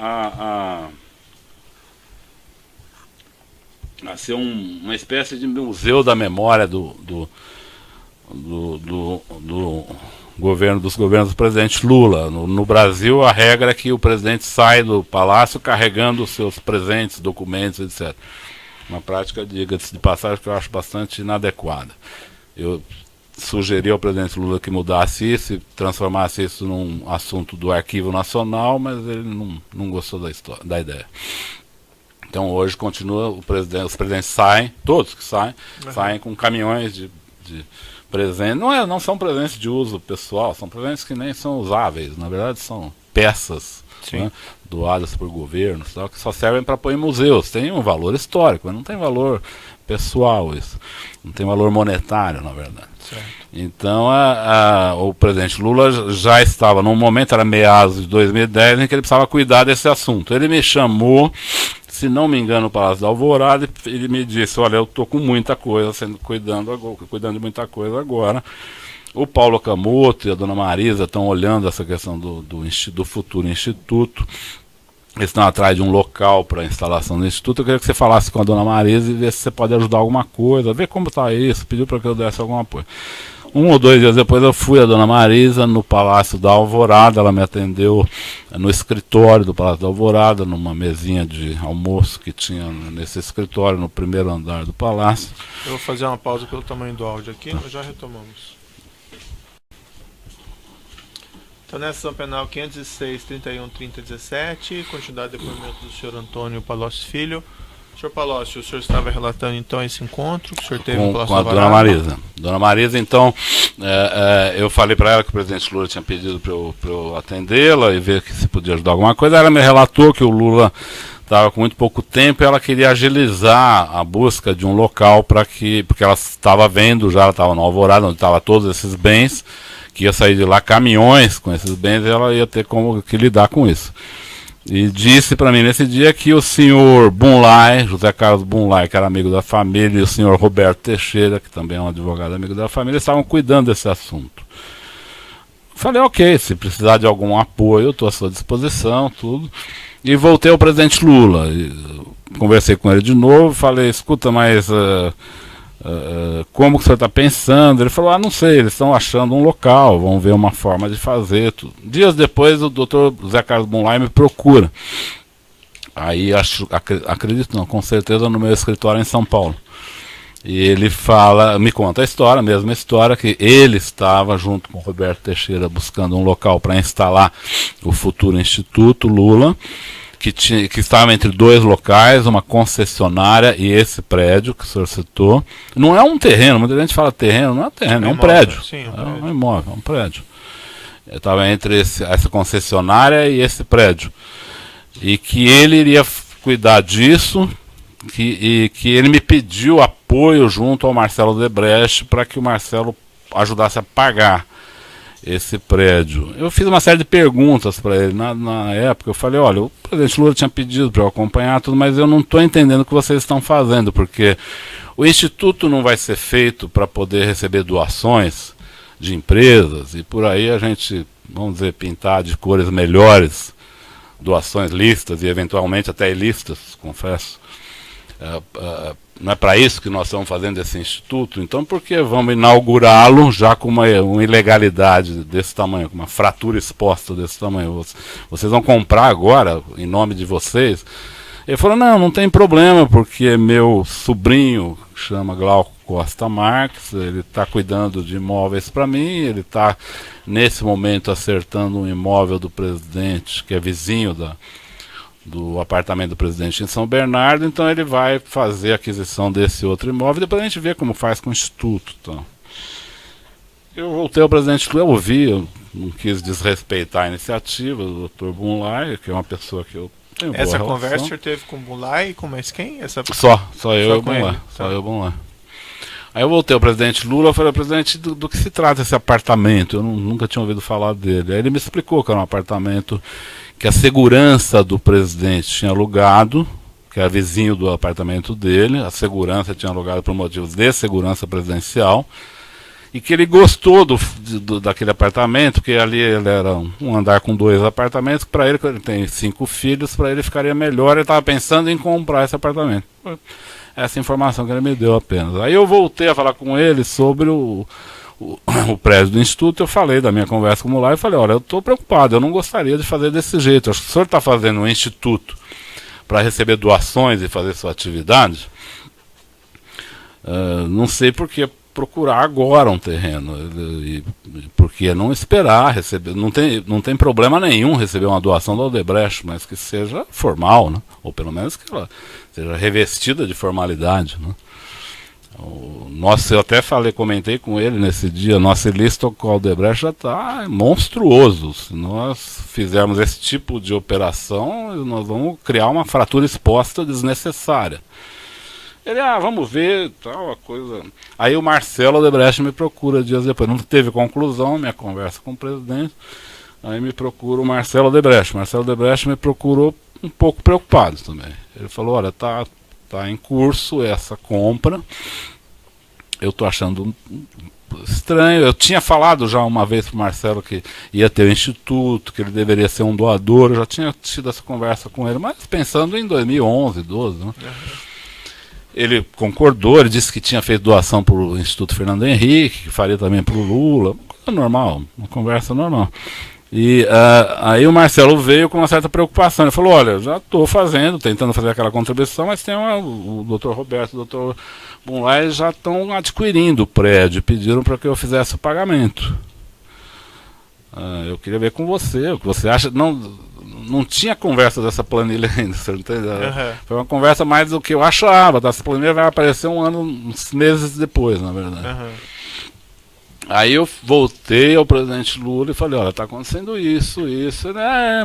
a ser uma espécie de museu da memória dos governos do presidente Lula. No Brasil, a regra é que o presidente sai do palácio carregando os seus presentes, documentos, etc. Uma prática, diga-se de passagem, que eu acho bastante inadequada. Eu sugeri ao presidente Lula que mudasse isso e transformasse isso num assunto do Arquivo Nacional, mas ele não gostou da ideia. Então hoje continua, os presidentes saem, todos que saem com caminhões de presentes. Não são presentes de uso pessoal, são presentes que nem são usáveis, na verdade são peças, né, doadas por governos, tal, que só servem para pôr em museus. Tem um valor histórico, mas não tem valor pessoal isso. Não tem valor monetário, na verdade. Certo. Então o presidente Lula já estava, num momento, era meados de 2010, em que ele precisava cuidar desse assunto. Ele me chamou, se não me engano, no Palácio da Alvorada, e ele me disse, olha, eu estou com muita coisa, cuidando de muita coisa agora. O Paulo Camoto e a dona Marisa estão olhando essa questão do futuro instituto. Eles estão atrás de um local para a instalação do instituto. Eu queria que você falasse com a dona Marisa e ver se você pode ajudar alguma coisa, ver como está isso, pediu para que eu desse algum apoio. 1 ou 2 dias depois eu fui a dona Marisa no Palácio da Alvorada, ela me atendeu no escritório do Palácio da Alvorada, numa mesinha de almoço que tinha nesse escritório, no primeiro andar do palácio. Eu vou fazer uma pausa pelo tamanho do áudio aqui, nós já retomamos. Então, nessa ação penal 506, 31, 30, 17, continuidade do depoimento do senhor Antônio Palocci Filho. Senhor Palocci, o senhor estava relatando então esse encontro que o senhor teve no Palácio com a Alvorada? Dona Marisa. Dona Marisa, então, eu falei para ela que o presidente Lula tinha pedido para eu atendê-la e ver se podia ajudar alguma coisa. Ela me relatou que o Lula estava com muito pouco tempo e ela queria agilizar a busca de um local porque ela estava vendo já, ela estava no Alvorada, onde estavam todos esses bens, que ia sair de lá caminhões com esses bens e ela ia ter que lidar com isso. E disse para mim nesse dia que o senhor Bunlai, José Carlos Bunlai, que era amigo da família, e o senhor Roberto Teixeira, que também é um advogado amigo da família, estavam cuidando desse assunto. Falei, ok, se precisar de algum apoio, eu estou à sua disposição, tudo. E voltei ao presidente Lula. Conversei com ele de novo, falei, escuta, mas como que o senhor está pensando? Ele falou, não sei, eles estão achando um local, vão ver uma forma de fazer. Tudo. Dias depois, o doutor José Carlos Bunlai me procura. Aí, acredito não, com certeza no meu escritório em São Paulo. E ele me conta a história, a mesma história, que ele estava junto com o Roberto Teixeira buscando um local para instalar o futuro Instituto Lula, que estava entre dois locais, uma concessionária e esse prédio que o senhor citou. Não é um terreno, muita gente fala terreno, não é um terreno, é um prédio. Sim, é um imóvel, é um prédio. Estava entre essa concessionária e esse prédio. E que ele iria cuidar disso, e que ele me pediu apoio junto ao Marcelo Debrecht para que o Marcelo ajudasse a pagar esse prédio. Eu fiz uma série de perguntas para ele na época. Eu falei, olha, o presidente Lula tinha pedido para eu acompanhar tudo, mas eu não estou entendendo o que vocês estão fazendo, porque o Instituto não vai ser feito para poder receber doações de empresas, e por aí a gente, vamos dizer, pintar de cores melhores doações listas e eventualmente até ilícitas, confesso. Não é para isso que nós estamos fazendo esse instituto, então por que vamos inaugurá-lo já com uma ilegalidade desse tamanho, com uma fratura exposta desse tamanho? Vocês vão comprar agora, em nome de vocês? Ele falou, não tem problema, porque meu sobrinho, chama Glauco Costa Marques, ele está cuidando de imóveis para mim, ele está nesse momento acertando um imóvel do presidente, que é vizinho do apartamento do presidente em São Bernardo, então ele vai fazer a aquisição desse outro imóvel, depois a gente vê como faz com o Instituto. Então. Eu voltei ao presidente Lula, eu ouvi, eu não quis desrespeitar a iniciativa do Dr. Bunlai, que é uma pessoa que eu tenho boa Essa relação. conversa o senhor teve com o Bunlai e com mais quem? Só eu e o Bunlai. Só eu e o Bunlai. Aí eu voltei ao presidente Lula, eu falei, presidente, do que se trata esse apartamento? Eu nunca tinha ouvido falar dele. Aí ele me explicou que era um apartamento que a segurança do presidente tinha alugado, que era vizinho do apartamento dele, a segurança tinha alugado por motivos de segurança presidencial, e que ele gostou daquele apartamento, que ali ele era um andar com 2 apartamentos, para ele, que ele tem 5 filhos, para ele ficaria melhor, ele estava pensando em comprar esse apartamento. Essa informação que ele me deu apenas. Aí eu voltei a falar com ele sobre o prédio do Instituto, eu falei da minha conversa com o Mulay, e falei, olha, eu estou preocupado, eu não gostaria de fazer desse jeito. Acho que o senhor está fazendo um instituto para receber doações e fazer sua atividade, não sei por que procurar agora um terreno, por que não esperar receber, não tem problema nenhum receber uma doação da Odebrecht, mas que seja formal, né? Ou pelo menos que ela seja revestida de formalidade, né? Eu até comentei com ele nesse dia, nosso ilícito com a Odebrecht já está monstruoso. Se nós fizermos esse tipo de operação, nós vamos criar uma fratura exposta desnecessária. Ele, vamos ver, tal, a coisa. Aí o Marcelo Odebrecht me procura dias depois. Não teve conclusão minha conversa com o presidente. Aí me procura o Marcelo Odebrecht. Marcelo Odebrecht me procurou um pouco preocupado também. Ele falou, olha, tá em curso essa compra. Eu tô achando estranho. Eu tinha falado já uma vez pro Marcelo que ia ter o instituto, que ele deveria ser um doador. Eu já tinha tido essa conversa com ele, mas pensando em 2011, 12, né? Ele concordou, ele disse que tinha feito doação para o Instituto Fernando Henrique, que faria também para o Lula, uma coisa normal, uma conversa normal. E aí o Marcelo veio com uma certa preocupação, ele falou, olha, já estou tentando fazer aquela contribuição, mas tem o Dr. Roberto e o Dr. Bunlai já estão adquirindo o prédio, pediram para que eu fizesse o pagamento. Eu queria ver com você, o que você acha, não não tinha conversa dessa planilha ainda, você entendeu? Aham. Foi uma conversa mais do que eu achava, tá? Essa planilha vai aparecer uns meses depois, na verdade. Aham. Aí eu voltei ao presidente Lula e falei, olha, tá acontecendo isso.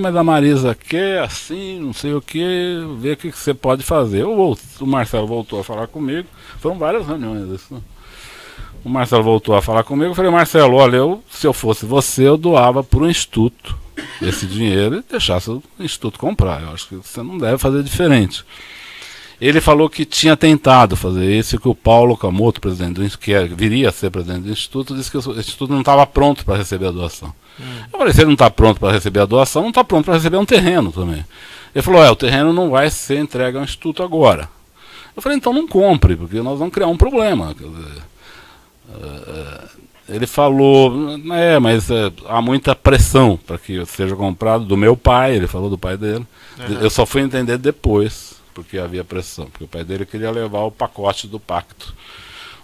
Mas a Marisa quer assim, não sei o que, vê o que você pode fazer. O Marcelo voltou a falar comigo, foram várias reuniões isso, né? O Marcelo voltou a falar comigo, eu falei, Marcelo, olha, se eu fosse você, eu doava para o Instituto esse dinheiro e deixasse o Instituto comprar. Eu acho que você não deve fazer diferente. Ele falou que tinha tentado fazer isso e que o Paulo Camoto, presidente do Instituto, que viria a ser presidente do Instituto, disse que o Instituto não estava pronto para receber a doação. Eu falei, se ele não está pronto para receber a doação, não está pronto para receber um terreno também. Ele falou, o terreno não vai ser entregue ao Instituto agora. Eu falei, então não compre, porque nós vamos criar um problema. Quer dizer, ele falou, mas há muita pressão para que seja comprado do meu pai, ele falou do pai dele. Eu só fui entender depois, porque havia pressão, porque o pai dele queria levar o pacote do pacto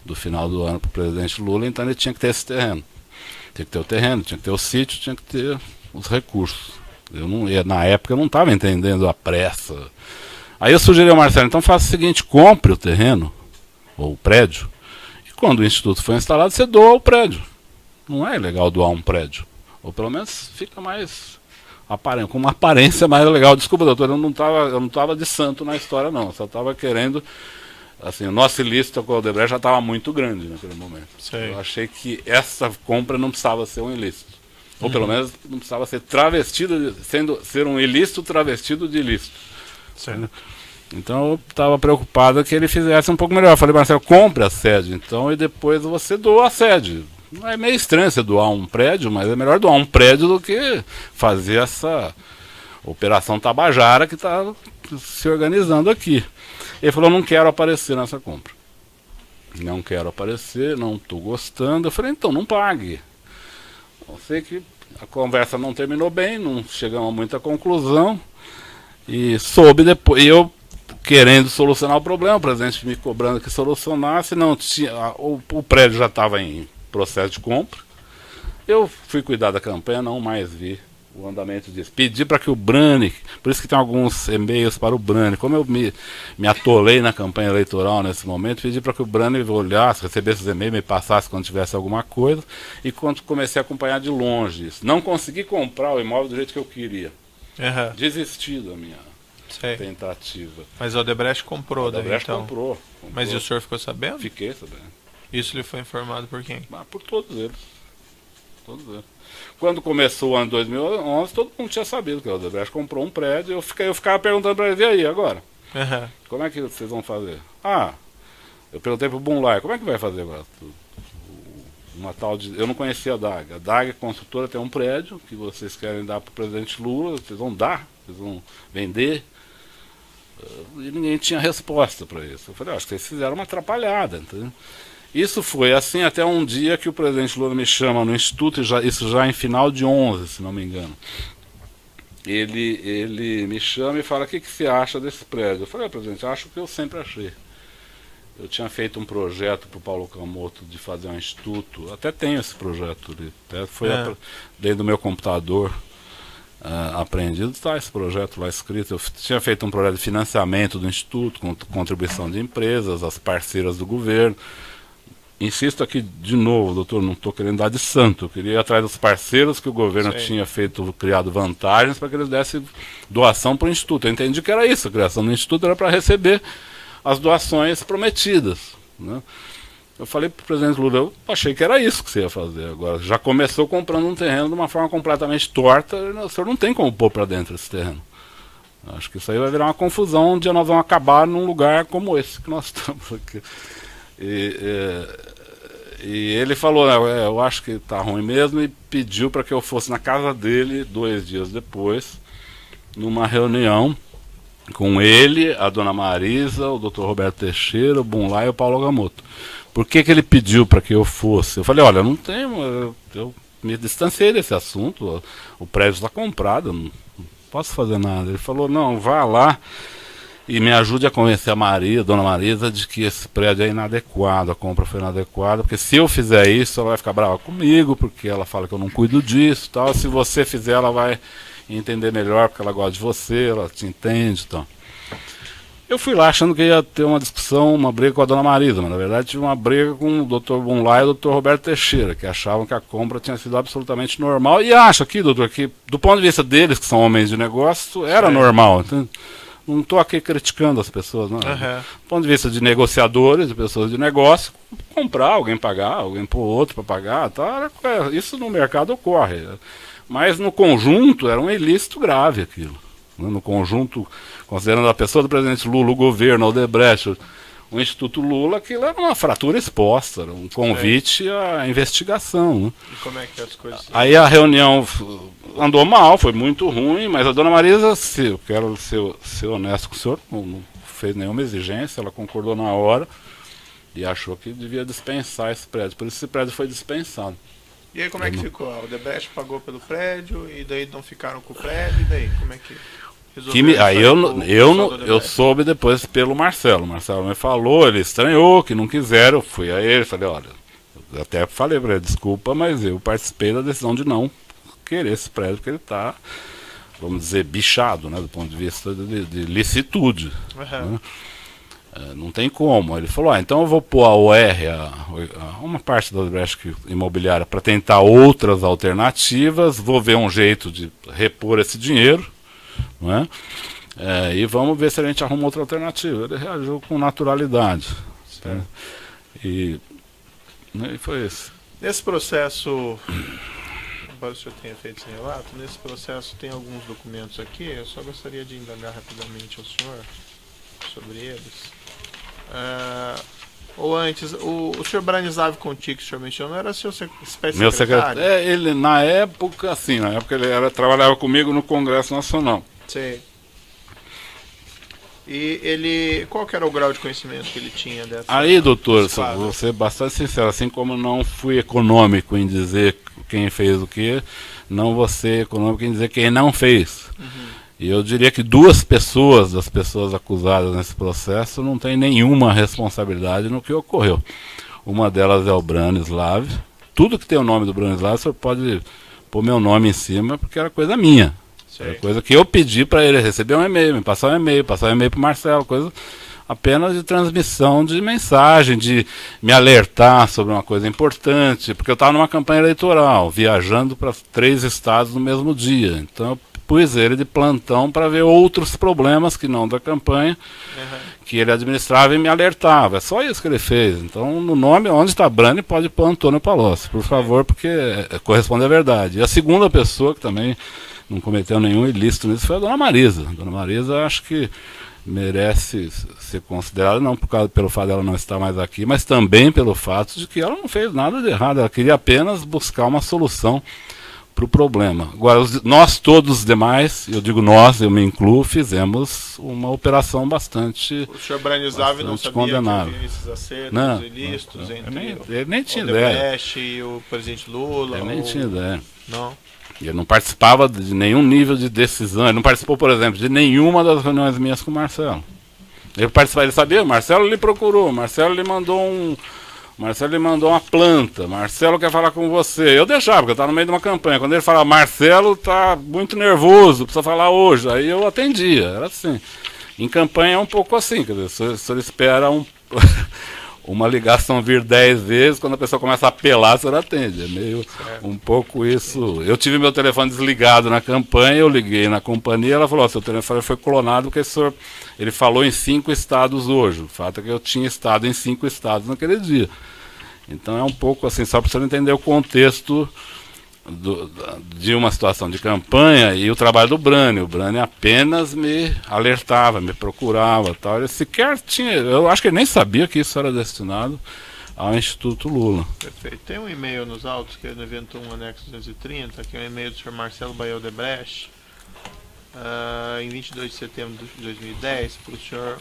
do final do ano para o presidente Lula, então ele tinha que ter esse terreno. Tinha que ter o terreno, tinha que ter o sítio, tinha que ter os recursos. Na época eu não estava entendendo a pressa. Aí eu sugeri ao Marcelo, então faça o seguinte, compre o terreno, ou o prédio, e quando o Instituto for instalado, você doa o prédio. Não é legal doar um prédio. Ou pelo menos fica mais... com uma aparência mais legal. Desculpa, doutor, eu não estava de santo na história, não. Eu só estava querendo... Assim, o nosso ilícito com o Odebrecht já estava muito grande naquele momento. Sei. Eu achei que essa compra não precisava ser um ilícito. Ou pelo menos não precisava ser travestido, ser um ilícito travestido de ilícito. Certo. Então eu estava preocupado que ele fizesse um pouco melhor. Eu falei, Marcelo, compre a sede, então, e depois você doa a sede. Não é meio estranho você doar um prédio, mas é melhor doar um prédio do que fazer essa operação Tabajara que está se organizando aqui. Ele falou, não quero aparecer nessa compra. Não quero aparecer, não estou gostando. Eu falei, então não pague. Eu sei que a conversa não terminou bem, não chegamos a muita conclusão. E soube depois, eu querendo solucionar o problema, o presidente me cobrando que solucionasse, não tinha, o prédio já estava em processo de compra. Eu fui cuidar da campanha, não mais vi o andamento disso. Pedi para que o Brani, por isso que tem alguns e-mails para o Brani, como eu me atolei na campanha eleitoral nesse momento, pedi para que o Brani olhasse, recebesse os e-mails, me passasse quando tivesse alguma coisa, e quando comecei a acompanhar de longe isso. Não consegui comprar o imóvel do jeito que eu queria. Desisti da minha tentativa. Mas o Odebrecht comprou, daí então? Comprou. Mas e o senhor ficou sabendo? Fiquei sabendo. Isso lhe foi informado por quem? Por todos eles. Todos eles. Quando começou o ano 2011, todo mundo tinha sabido que o Odebrecht comprou um prédio. Eu ficava perguntando para ele, e aí, agora? Como é que vocês vão fazer? Eu perguntei para o Bunlai, como é que vai fazer agora? Eu não conhecia a DAG. A DAG, construtora, tem um prédio que vocês querem dar para o presidente Lula, vocês vão dar, vocês vão vender. E ninguém tinha resposta para isso. Eu falei, acho que vocês fizeram uma atrapalhada, entendeu? Isso foi assim até um dia que o presidente Lula me chama no Instituto, isso já em final de 11, se não me engano. Ele me chama e fala, o que você acha desse prédio? Eu falei, presidente, acho o que eu sempre achei. Eu tinha feito um projeto para o Paulo Camoto de fazer um instituto, até tenho esse projeto ali, até foi dentro do meu computador apreendido, está esse projeto lá escrito. Eu tinha feito um projeto de financiamento do instituto, com contribuição de empresas, as parceiras do governo. Insisto aqui de novo, doutor, não estou querendo dar de santo, eu queria ir atrás dos parceiros que o governo tinha criado vantagens para que eles dessem doação para o instituto. Eu entendi que era isso, a criação do instituto era para receber as doações prometidas, né? Eu falei para o presidente Lula, eu achei que era isso que você ia fazer. Agora, já começou comprando um terreno de uma forma completamente torta, o senhor não tem como pôr para dentro esse terreno. Acho que isso aí vai virar uma confusão, um dia nós vamos acabar num lugar como esse que nós estamos aqui. E ele falou, eu acho que está ruim mesmo, e pediu para que eu fosse na casa dele 2 dias depois, numa reunião, com ele, a dona Marisa, o Dr. Roberto Teixeira, o Bunlai e o Paulo Camoto. Por que ele pediu para que eu fosse? Eu falei, olha, não tenho, eu me distanciei desse assunto, o prédio está comprado, não posso fazer nada. Ele falou, não, vá lá e me ajude a convencer a dona Marisa, de que esse prédio é inadequado, a compra foi inadequada, porque se eu fizer isso, ela vai ficar brava comigo, porque ela fala que eu não cuido disso, tal. Se você fizer, ela vai entender melhor, porque ela gosta de você, ela te entende e tal. Eu fui lá achando que ia ter uma discussão, uma briga com a dona Marisa, mas na verdade tive uma briga com o Dr. Bunlai e o Dr. Roberto Teixeira, que achavam que a compra tinha sido absolutamente normal. E acho aqui, doutor, que do ponto de vista deles, que são homens de negócio, era normal. Então, não estou aqui criticando as pessoas, não. Do ponto de vista de negociadores, de pessoas de negócio, comprar, alguém pagar, alguém pôr outro para pagar, tá? Isso no mercado ocorre. Mas no conjunto era um ilícito grave aquilo. No conjunto, considerando a pessoa do presidente Lula, o governo, o Odebrecht, o Instituto Lula, aquilo era uma fratura exposta, era um convite à investigação. Né? E como é que as coisas... Aí a reunião andou mal, foi muito ruim, mas a dona Marisa, eu quero ser honesto com o senhor, não fez nenhuma exigência, ela concordou na hora e achou que devia dispensar esse prédio, por isso esse prédio foi dispensado. E aí como é que ficou? O Odebrecht pagou pelo prédio e daí não ficaram com o prédio, e daí como é que... Aí eu soube depois pelo Marcelo. O Marcelo me falou, ele estranhou, que não quiseram. Eu fui a ele, falei, olha, eu até falei para ele, desculpa, mas eu participei da decisão de não querer esse prédio, porque ele está, vamos dizer, bichado, né, do ponto de vista de licitude. Né? Não tem como. Ele falou, então eu vou pôr a OR, uma parte da Odebrecht imobiliária, para tentar outras alternativas, vou ver um jeito de repor esse dinheiro. Não é? E vamos ver se a gente arruma outra alternativa. Ele reagiu com naturalidade. Tá? E foi isso. Nesse processo, embora o senhor tenha feito esse relato, nesse processo tem alguns documentos aqui, eu só gostaria de indagar rapidamente ao senhor sobre eles. Ou antes, o senhor Branislav Conti, que o senhor mencionou, era seu espécie meu secretário? Ele, na época, assim, ele trabalhava comigo no Congresso Nacional. Sei. E ele, qual que era o grau de conhecimento que ele tinha dessa? Aí, doutor, vou ser bastante sincero, assim como não fui econômico em dizer quem fez o que, não vou ser econômico em dizer quem não fez. E eu diria que duas pessoas, das pessoas acusadas nesse processo, não têm nenhuma responsabilidade no que ocorreu. Uma delas é o Branislav. Tudo que tem o nome do Branislav, o senhor pode pôr meu nome em cima, porque era coisa minha. Era coisa que eu pedi para ele receber um e-mail, me passar um e-mail para o Marcelo, coisa apenas de transmissão de mensagem, de me alertar sobre uma coisa importante, porque eu estava numa campanha eleitoral, viajando para 3 estados no mesmo dia. Então eu pus ele de plantão para ver outros problemas que não da campanha, que ele administrava e me alertava. É só isso que ele fez. Então, no nome, onde está Brani, pode pôr Antônio Palocci, por favor, porque corresponde à verdade. E a segunda pessoa que também não cometeu nenhum ilícito nisso foi a dona Marisa. A dona Marisa, acho que merece ser considerada, não pelo fato dela não estar mais aqui, mas também pelo fato de que ela não fez nada de errado. Ela queria apenas buscar uma solução para o problema. Agora, nós todos os demais, eu digo nós, eu me incluo, fizemos uma operação bastante o senhor Branislav não sabia condenável. Que havia esses acertos ilícitos entre ele nem tinha o ideia. Odebrecht e o presidente Lula? Ele nem tinha ideia. Não? Ele não participava de nenhum nível de decisão. Ele não participou, por exemplo, de nenhuma das reuniões minhas com o Marcelo. Ele sabia, o Marcelo lhe procurou, o Marcelo lhe mandou uma planta, Marcelo quer falar com você. Eu deixava, porque eu estava no meio de uma campanha. Quando ele falava, Marcelo está muito nervoso, precisa falar hoje. Aí eu atendia, era assim. Em campanha é um pouco assim, quer dizer, o senhor espera uma ligação vir 10 vezes, quando a pessoa começa a apelar, o senhor atende. É meio um pouco isso. Eu tive meu telefone desligado na campanha, eu liguei na companhia, ela falou, seu telefone foi clonado porque o senhor, ele falou em 5 estados hoje. O fato é que eu tinha estado em 5 estados naquele dia. Então é um pouco assim, só para você entender o contexto de uma situação de campanha e o trabalho do Brani. O Brani apenas me alertava, me procurava, tal. Ele sequer tinha, eu acho que ele nem sabia que isso era destinado ao Instituto Lula. Perfeito. Tem um e-mail nos autos, que é no evento 1, anexo 230, que é um e-mail do Sr. Marcelo Baio Odebrecht, em 22 de setembro de 2010, para o Sr.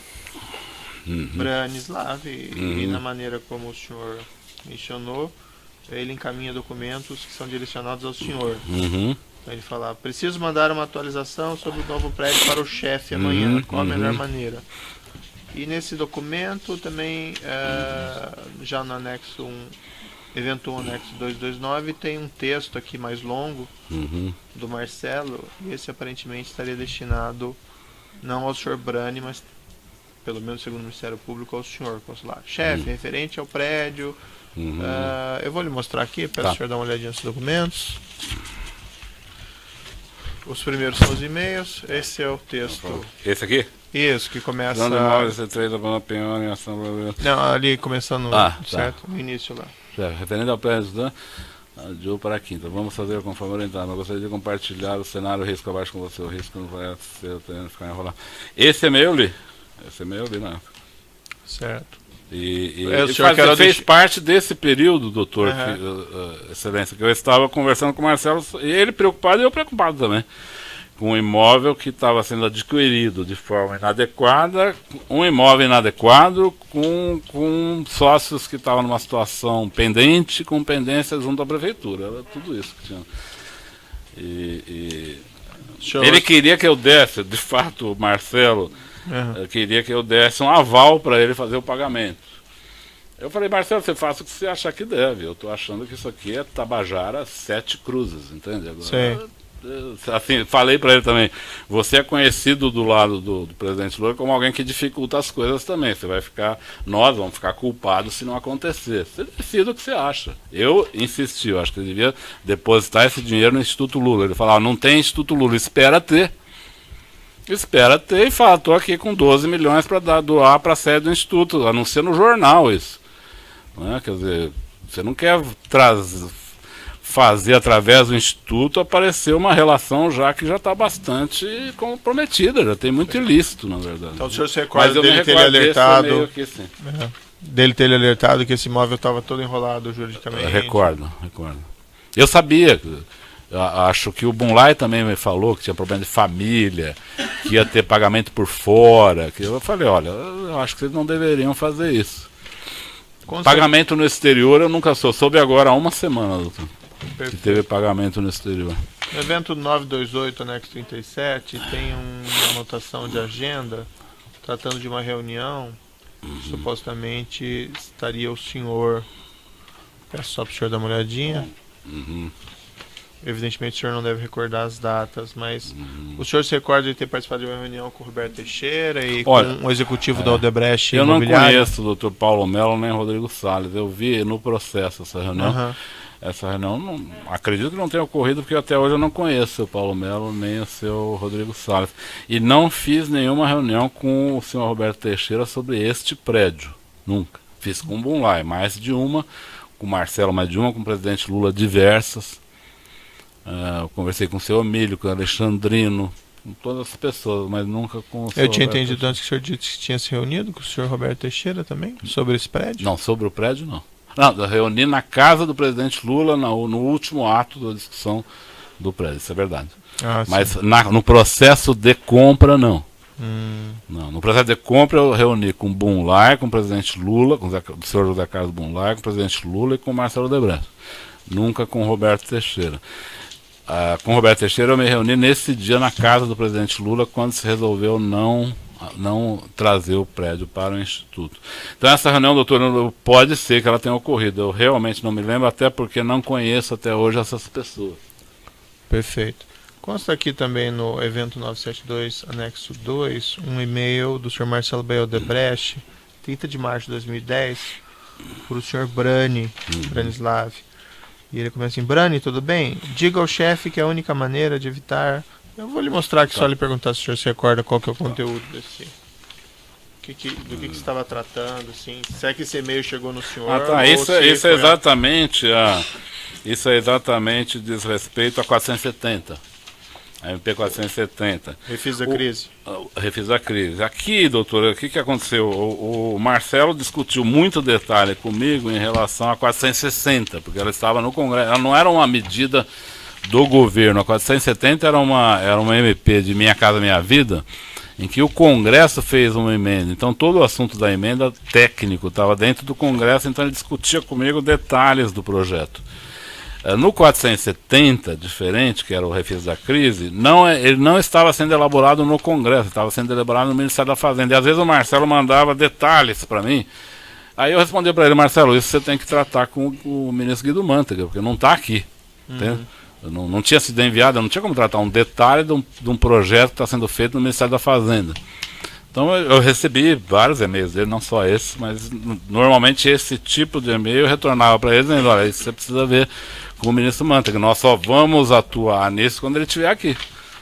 Branislav, e na maneira como o senhor mencionou, ele encaminha documentos que são direcionados ao senhor. Então ele fala, preciso mandar uma atualização sobre o novo prédio para o chefe amanhã, qual a melhor maneira? E nesse documento também, já no anexo 1, evento 1, anexo 229, tem um texto aqui mais longo do Marcelo, e esse aparentemente estaria destinado não ao senhor Brani, mas, pelo menos segundo o Ministério Público, ao senhor consular. Chefe, referente ao prédio, eu vou lhe mostrar aqui, peço o senhor dar uma olhadinha nos documentos. Os primeiros são os e-mails, esse é o texto. Esse aqui? Isso, que começa... Não, ali começando, certo? No início lá. Referente ao prédio de ou para a quinta. Vamos fazer conforme orientado. Mas gostaria de compartilhar o cenário risco abaixo com você. O risco não vai ser ficar enrolado. Esse e-mail eu li. Né? Certo. E ele fez parte desse período, doutor, excelência, que eu estava conversando com o Marcelo, e ele preocupado e eu preocupado também, com um imóvel que estava sendo adquirido de forma inadequada, um imóvel inadequado com sócios que estavam numa situação pendente, com pendência junto à prefeitura. Era tudo isso que tinha. Ele queria que eu desse, de fato, o Marcelo queria que eu desse um aval para ele fazer o pagamento. Eu falei, Marcelo, você faça o que você achar que deve. Eu estou achando que isso aqui é Tabajara 7 Cruzes, entende? Agora, assim, falei para ele também, você é conhecido do lado do presidente Lula como alguém que dificulta as coisas também. Você vai ficar, nós vamos ficar culpados se não acontecer. Você decide o que você acha. Eu insisti, eu acho que ele devia depositar esse dinheiro no Instituto Lula. Ele falava, não tem Instituto Lula, espera ter e fala, estou aqui com 12 milhões para doar para a sede do Instituto, anuncia no jornal isso. Não é? Quer dizer, você não quer fazer através do Instituto aparecer uma relação que já está bastante comprometida, já tem muito ilícito, na verdade. Então o senhor se recorda dele ter alertado, dele ter alertado que esse imóvel estava todo enrolado juridicamente? Recordo. Eu sabia, acho que o Bunlai também me falou que tinha problema de família, que ia ter pagamento por fora, que eu falei, olha, eu acho que vocês não deveriam fazer isso. Pagamento no exterior eu nunca soube agora há uma semana, doutor. Perfeito. Que teve pagamento no exterior. No evento 928, anexo 37, tem uma anotação de agenda tratando de uma reunião. Supostamente estaria o senhor. Peço só para o senhor dar uma olhadinha. Evidentemente o senhor não deve recordar as datas, mas o senhor se recorda de ter participado de uma reunião com o Roberto Teixeira e com um executivo da Odebrecht Eu não conheço o doutor Paulo Melo nem Rodrigo Salles. Eu vi no processo essa reunião. Essa reunião, acredito que não tenha ocorrido, porque até hoje eu não conheço o Paulo Melo nem o seu Rodrigo Salles. E não fiz nenhuma reunião com o senhor Roberto Teixeira sobre este prédio. Nunca. Fiz com o Bunlai, mais de uma, com o Marcelo mais de uma, com o presidente Lula diversas. Eu conversei com o seu Emílio, com o Alexandrino, com todas as pessoas, mas nunca com o senhor. Eu tinha entendido antes que o senhor disse que tinha se reunido com o senhor Roberto Teixeira também, sobre esse prédio? Não, sobre o prédio não. Não, reuni na casa do presidente Lula no último ato da discussão do prédio, isso é verdade. Mas no processo de compra, não. Não. No processo de compra eu reuni com o Bunlai, com o presidente Lula, com o senhor José Carlos Bunlai, com o presidente Lula e com o Marcelo Odebrecht. Nunca com o Roberto Teixeira. Com o Roberto Teixeira eu me reuni nesse dia na casa do presidente Lula, quando se resolveu não trazer o prédio para o Instituto. Então essa reunião, doutor, pode ser que ela tenha ocorrido. Eu realmente não me lembro, até porque não conheço até hoje essas pessoas. Perfeito. Consta aqui também no evento 972, anexo 2, um e-mail do senhor Marcelo Baio Odebrecht, 30 de março de 2010, para o senhor Branislav. E ele começa assim, Brani, tudo bem? Diga ao chefe que a única maneira de evitar... Eu vou lhe mostrar aqui, só lhe perguntar se o senhor se recorda qual que é o conteúdo desse... do que você estava tratando, assim. Se é que esse e-mail chegou no senhor... Isso é exatamente diz respeito a 470. A MP 470. Refis da crise. Refis da crise. Aqui, doutor, o que aconteceu? O Marcelo discutiu muito detalhe comigo em relação a 460, porque ela estava no Congresso. Ela não era uma medida do governo. A 470 era uma MP de Minha Casa Minha Vida, em que o Congresso fez uma emenda. Então todo o assunto da emenda técnico estava dentro do Congresso, então ele discutia comigo detalhes do projeto. No 470, diferente, que era o refis da crise, ele não estava sendo elaborado no Congresso, estava sendo elaborado no Ministério da Fazenda. E às vezes o Marcelo mandava detalhes para mim, Aí eu respondi para ele: Marcelo, isso você tem que tratar com o ministro Guido Mantega, porque não está aqui. Entende? Não tinha sido enviado, eu não tinha como tratar um detalhe de um projeto que está sendo feito no Ministério da Fazenda. Então eu recebi vários e-mails dele, não só esse, mas normalmente esse tipo de e-mail eu retornava para ele dizendo: olha, isso você precisa ver com o ministro Mantega, nós só vamos atuar nisso quando ele estiver aqui.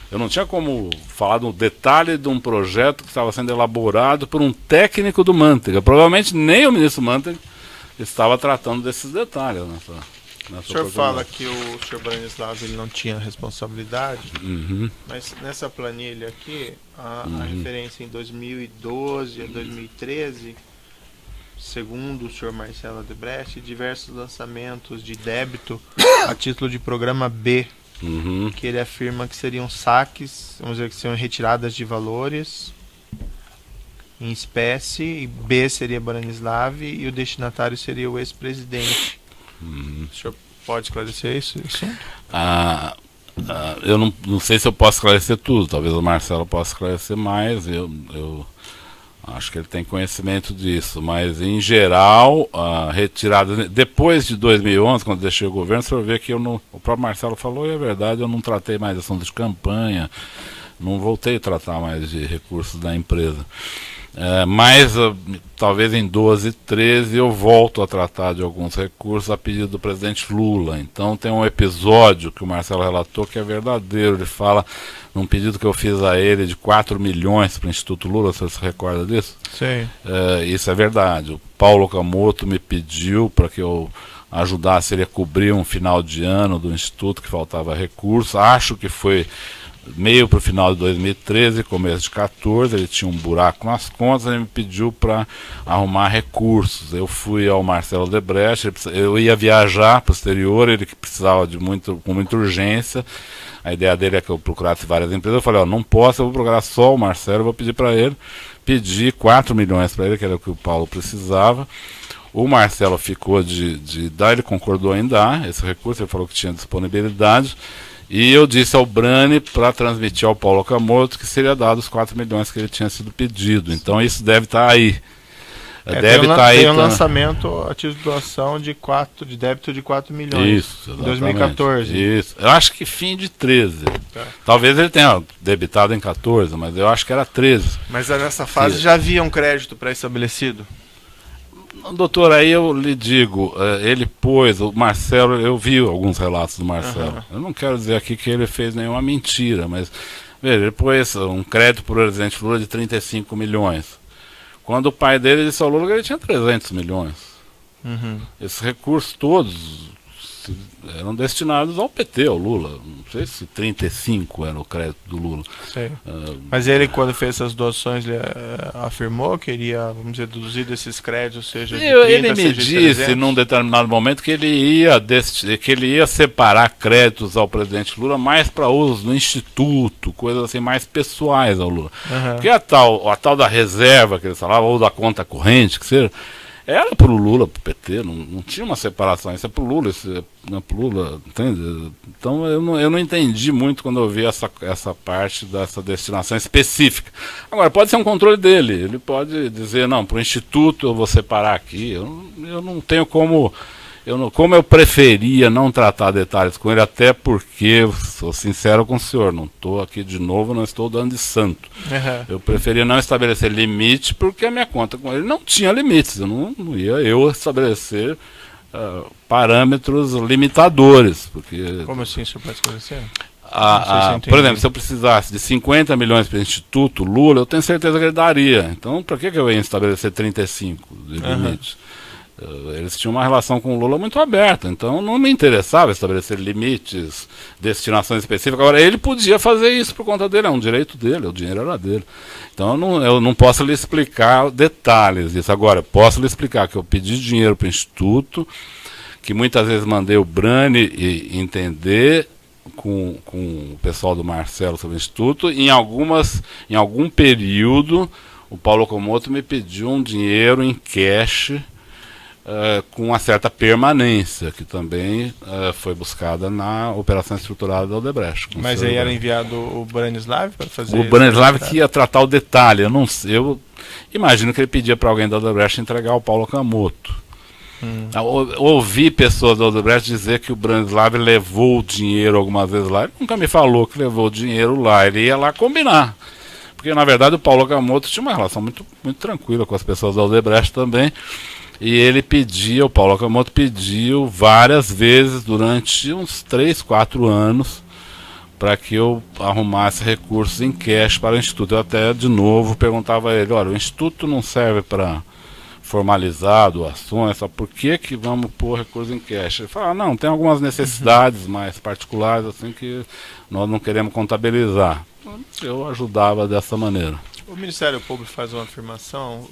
Eu não tinha como falar do detalhe de um projeto que estava sendo elaborado por um técnico do Mantega. Provavelmente nem o ministro Mantega estava tratando desses detalhes nessa o senhor fala que o senhor Branislav ele não tinha responsabilidade, mas nessa planilha aqui, a referência em 2012 a 2013, segundo o senhor Marcelo Odebrecht, diversos lançamentos de débito a título de programa B, que ele afirma que seriam saques, vamos dizer que seriam retiradas de valores em espécie, e B seria Branislav e o destinatário seria o ex-presidente. O senhor pode esclarecer isso? Eu não sei se eu posso esclarecer tudo, talvez o Marcelo possa esclarecer mais, eu acho que ele tem conhecimento disso, mas em geral, a retirada, depois de 2011, quando deixei o governo, o senhor vê que o próprio Marcelo falou, e é verdade, eu não tratei mais de assunto de campanha, não voltei a tratar mais de recursos da empresa. Mas talvez em 12 e 13 eu volto a tratar de alguns recursos a pedido do presidente Lula. Então tem um episódio que o Marcelo relatou que é verdadeiro. Ele fala num pedido que eu fiz a ele de 4 milhões para o Instituto Lula. Você se recorda disso? Sim. Isso é verdade. O Paulo Camoto me pediu para que eu ajudasse ele a cobrir um final de ano do Instituto que faltava recurso. Acho que foi meio para o final de 2013, começo de 2014, ele tinha um buraco nas contas, ele me pediu para arrumar recursos. Eu fui ao Marcelo Odebrecht, eu ia viajar para o exterior, ele que precisava com muita urgência. A ideia dele é que eu procurasse várias empresas. Eu falei: ó, não posso, eu vou procurar só o Marcelo, eu vou pedir para ele. Pedi 4 milhões para ele, que era o que o Paulo precisava. O Marcelo ficou de dar, ele concordou em dar esse recurso, ele falou que tinha disponibilidade. E eu disse ao Brani para transmitir ao Paulo Camoto que seria dado os 4 milhões que ele tinha sido pedido. Então isso deve estar aí. Deve estar aí. Tem um lançamento a título de doação de débito de 4 milhões. Isso, em 2014. Isso. Eu acho que fim de 13. Talvez ele tenha debitado em 14, mas eu acho que era 13. Mas nessa fase já havia um crédito pré-estabelecido? Doutor, aí eu lhe digo, ele pôs, o Marcelo, eu vi alguns relatos do Marcelo. Eu não quero dizer aqui que ele fez nenhuma mentira, mas veja, ele pôs um crédito para o presidente Lula de 35 milhões. Quando o pai dele disse ao Lula que ele tinha 300 milhões. Esses recursos todos eram destinados ao PT, ao Lula. Não sei se 35 era o crédito do Lula. Mas ele, quando fez essas doações, ele afirmou que iria, vamos dizer, deduzir desses créditos, seja de 30, ele me seja de disse 300. num determinado momento que ele ia separar créditos ao presidente Lula mais para uso no Instituto, coisas assim mais pessoais ao Lula. Porque a tal da reserva que ele falava, ou da conta corrente, que seja, era pro Lula, pro PT, não tinha uma separação, isso é pro Lula, isso é pro Lula, entende? Então eu não entendi muito quando eu vi essa parte dessa destinação específica. Agora, pode ser um controle dele, ele pode dizer, não, pro Instituto eu vou separar aqui, eu não tenho como eu preferia não tratar detalhes com ele, até porque, sou sincero com o senhor, não estou aqui de novo, não estou dando de santo. Eu preferia não estabelecer limite, porque a minha conta com ele não tinha limites, eu não ia estabelecer parâmetros limitadores. Porque, como assim, o senhor pode esclarecer? Por exemplo, se eu precisasse de 50 milhões para o Instituto Lula, eu tenho certeza que ele daria. Então, para que eu ia estabelecer 35 de limite? Eles tinham uma relação com o Lula muito aberta, então não me interessava estabelecer limites, destinações específicas. Agora, ele podia fazer isso por conta dele, é um direito dele, o dinheiro era dele. Então eu não posso lhe explicar detalhes disso. Agora, posso lhe explicar que eu pedi dinheiro para o Instituto, que muitas vezes mandei o Brani entender com o pessoal do Marcelo sobre o Instituto. Em algum período, o Paulo Camoto me pediu um dinheiro em cash com uma certa permanência, que também foi buscada na operação estruturada da Odebrecht. Mas aí era enviado o Branislav para fazer... O Branislav que ia tratar o detalhe. Eu imagino que ele pedia para alguém da Odebrecht entregar o Paulo Okamoto. Ouvi pessoas da Odebrecht dizer que o Branislav levou o dinheiro algumas vezes lá. Ele nunca me falou que levou o dinheiro lá. Ele ia lá combinar. Porque, na verdade, o Paulo Okamoto tinha uma relação muito, muito tranquila com as pessoas da Odebrecht também. E ele pediu, o Paulo Okamoto pediu várias vezes durante uns 3, 4 anos para que eu arrumasse recursos em cash para o Instituto. Eu até, de novo, perguntava a ele, olha, o Instituto não serve para formalizar doações, só por que vamos pôr recursos em cash? Ele fala, não, tem algumas necessidades mais particulares assim que nós não queremos contabilizar. Eu ajudava dessa maneira. O Ministério Público faz uma afirmação,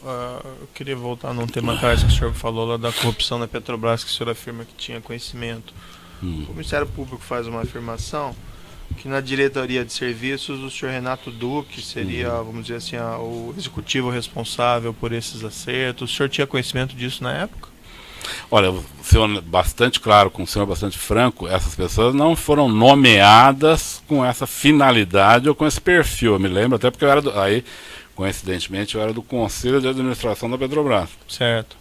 eu queria voltar num tema atrás que o senhor falou lá da corrupção da Petrobras, que o senhor afirma que tinha conhecimento. O Ministério Público faz uma afirmação que na diretoria de serviços o senhor Renato Duque seria, vamos dizer assim, o executivo responsável por esses acertos. O senhor tinha conhecimento disso na época? Olha, o senhor bastante claro, com o senhor bastante franco, essas pessoas não foram nomeadas com essa finalidade ou com esse perfil. Eu me lembro, até porque eu era coincidentemente, eu era do Conselho de Administração da Petrobras. Certo.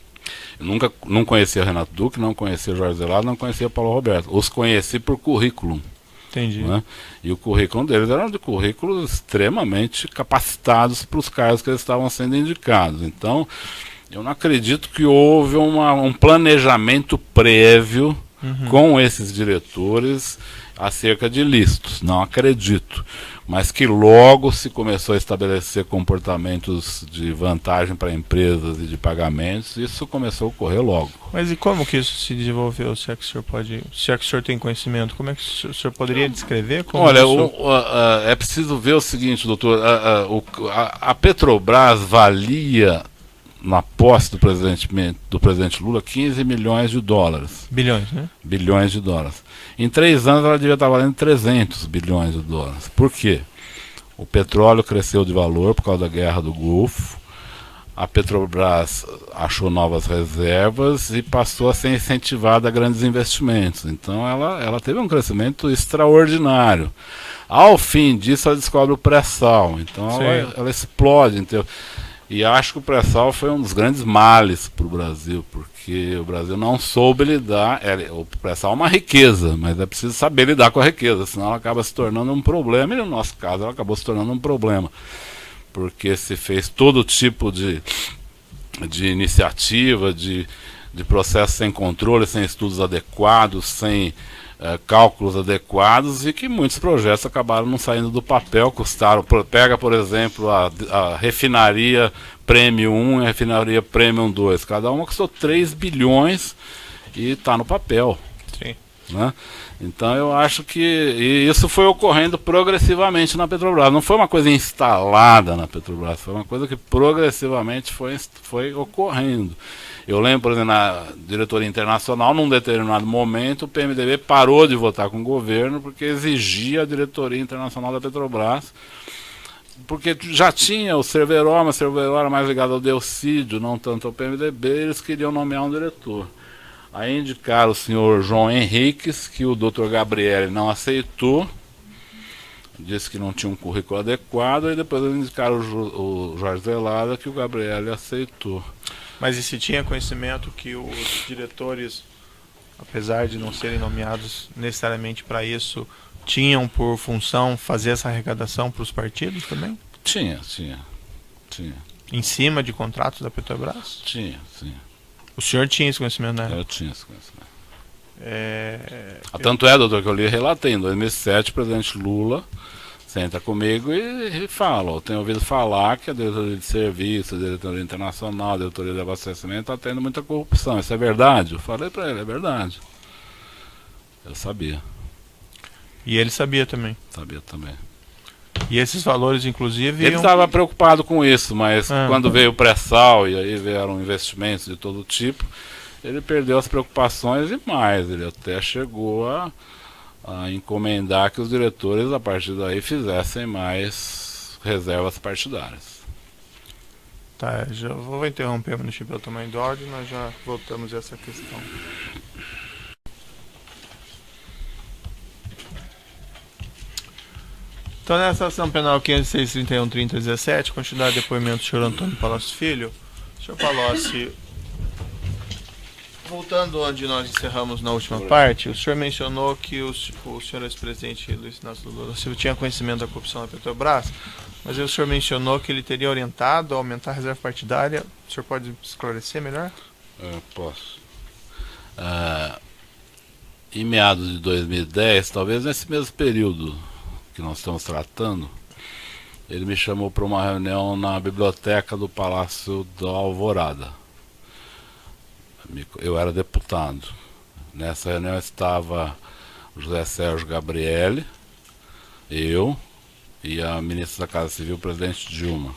Eu não conhecia Renato Duque, não conhecia Jorge Zelado, não conhecia Paulo Roberto. Os conheci por currículo. Entendi. Né? E o currículo deles era de currículos extremamente capacitados para os cargos que eles estavam sendo indicados. Então, eu não acredito que houve um planejamento prévio com esses diretores acerca de listos. Não acredito. Mas que logo se começou a estabelecer comportamentos de vantagem para empresas e de pagamentos, isso começou a ocorrer logo. Mas e como que isso se desenvolveu, se é que o senhor pode, se é que o senhor tem conhecimento? Como é que o senhor poderia descrever? Como olha, isso... é preciso ver o seguinte, doutor, a Petrobras valia, na posse do presidente Lula, 15 milhões de dólares. Bilhões, né? Bilhões de dólares. Em 3 anos ela devia estar valendo 300 bilhões de dólares. Por quê? O petróleo cresceu de valor por causa da guerra do Golfo. A Petrobras achou novas reservas e passou a ser incentivada a grandes investimentos. Então ela teve um crescimento extraordinário. Ao fim disso ela descobre o pré-sal. Então ela explode. Então, e acho que o pré-sal foi um dos grandes males para o Brasil, porque o Brasil não soube lidar. O pré-sal é uma riqueza, mas é preciso saber lidar com a riqueza, senão ela acaba se tornando um problema, e no nosso caso ela acabou se tornando um problema, porque se fez todo tipo de iniciativa, de processo sem controle, sem estudos adequados, sem cálculos adequados, e que muitos projetos acabaram não saindo do papel, custaram. Pega, por exemplo, a refinaria Premium 1 e a refinaria Premium 2, cada uma custou 3 bilhões e está no papel. Sim. Né? Então eu acho que isso foi ocorrendo progressivamente na Petrobras, não foi uma coisa instalada na Petrobras, foi uma coisa que progressivamente foi ocorrendo. Eu lembro, por exemplo, na diretoria internacional, num determinado momento, o PMDB parou de votar com o governo porque exigia a diretoria internacional da Petrobras, porque já tinha o Cerveró, mas o Cerveró era mais ligado ao Delcídio, não tanto ao PMDB, eles queriam nomear um diretor. Aí indicaram o senhor João Henriques, que o Dr. Gabriel não aceitou, disse que não tinha um currículo adequado, e depois eles indicaram o Jorge Zelada, que o Gabriel aceitou. Mas e se tinha conhecimento que os diretores, apesar de não serem nomeados necessariamente para isso, tinham por função fazer essa arrecadação para os partidos também? Tinha. Em cima de contratos da Petrobras? Tinha. O senhor tinha esse conhecimento, né? Eu tinha esse conhecimento. Tanto é, doutor, que eu lhe relatei, em 2007, o presidente Lula senta comigo e fala, eu tenho ouvido falar que a diretoria de serviço, a diretoria internacional, a diretoria de abastecimento está tendo muita corrupção. Isso é verdade? Eu falei para ele, é verdade. Eu sabia. E ele sabia também? Sabia também. E esses valores, inclusive... Ele estava preocupado com isso, mas quando veio o pré-sal e aí vieram investimentos de todo tipo, ele perdeu as preocupações e mais. Ele até chegou a encomendar que os diretores, a partir daí, fizessem mais reservas partidárias. Tá, já vou interromper o município pelo tamanho do áudio, nós já voltamos a essa questão. Então, nessa ação penal 506.31.30.17, continuar depoimento do senhor Antônio Palocci Filho. Senhor Palocci, voltando onde nós encerramos na última parte, o senhor mencionou que o senhor ex-presidente Luiz Inácio Lula da Silva tinha conhecimento da corrupção da Petrobras, mas aí o senhor mencionou que ele teria orientado a aumentar a reserva partidária. O senhor pode esclarecer melhor? Posso. Em meados de 2010, talvez nesse mesmo período que nós estamos tratando, ele me chamou para uma reunião na biblioteca do Palácio da Alvorada. Eu era deputado. Nessa reunião estava o José Sérgio Gabrielli, eu e a ministra da Casa Civil, o presidente Dilma.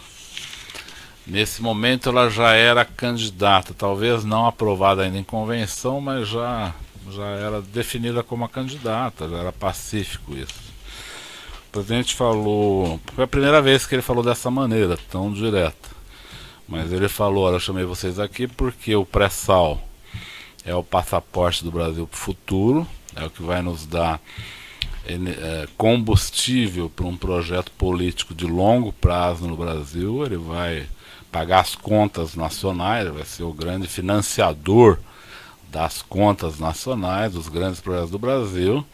Nesse momento ela já era candidata, talvez não aprovada ainda em convenção, mas já era definida como a candidata, já era pacífico isso. O presidente falou, foi a primeira vez que ele falou dessa maneira, tão direta. Mas ele falou, olha, eu chamei vocês aqui porque o pré-sal é o passaporte do Brasil para o futuro, é o que vai nos dar combustível para um projeto político de longo prazo no Brasil. Ele vai pagar as contas nacionais, vai ser o grande financiador das contas nacionais, dos grandes projetos do Brasil.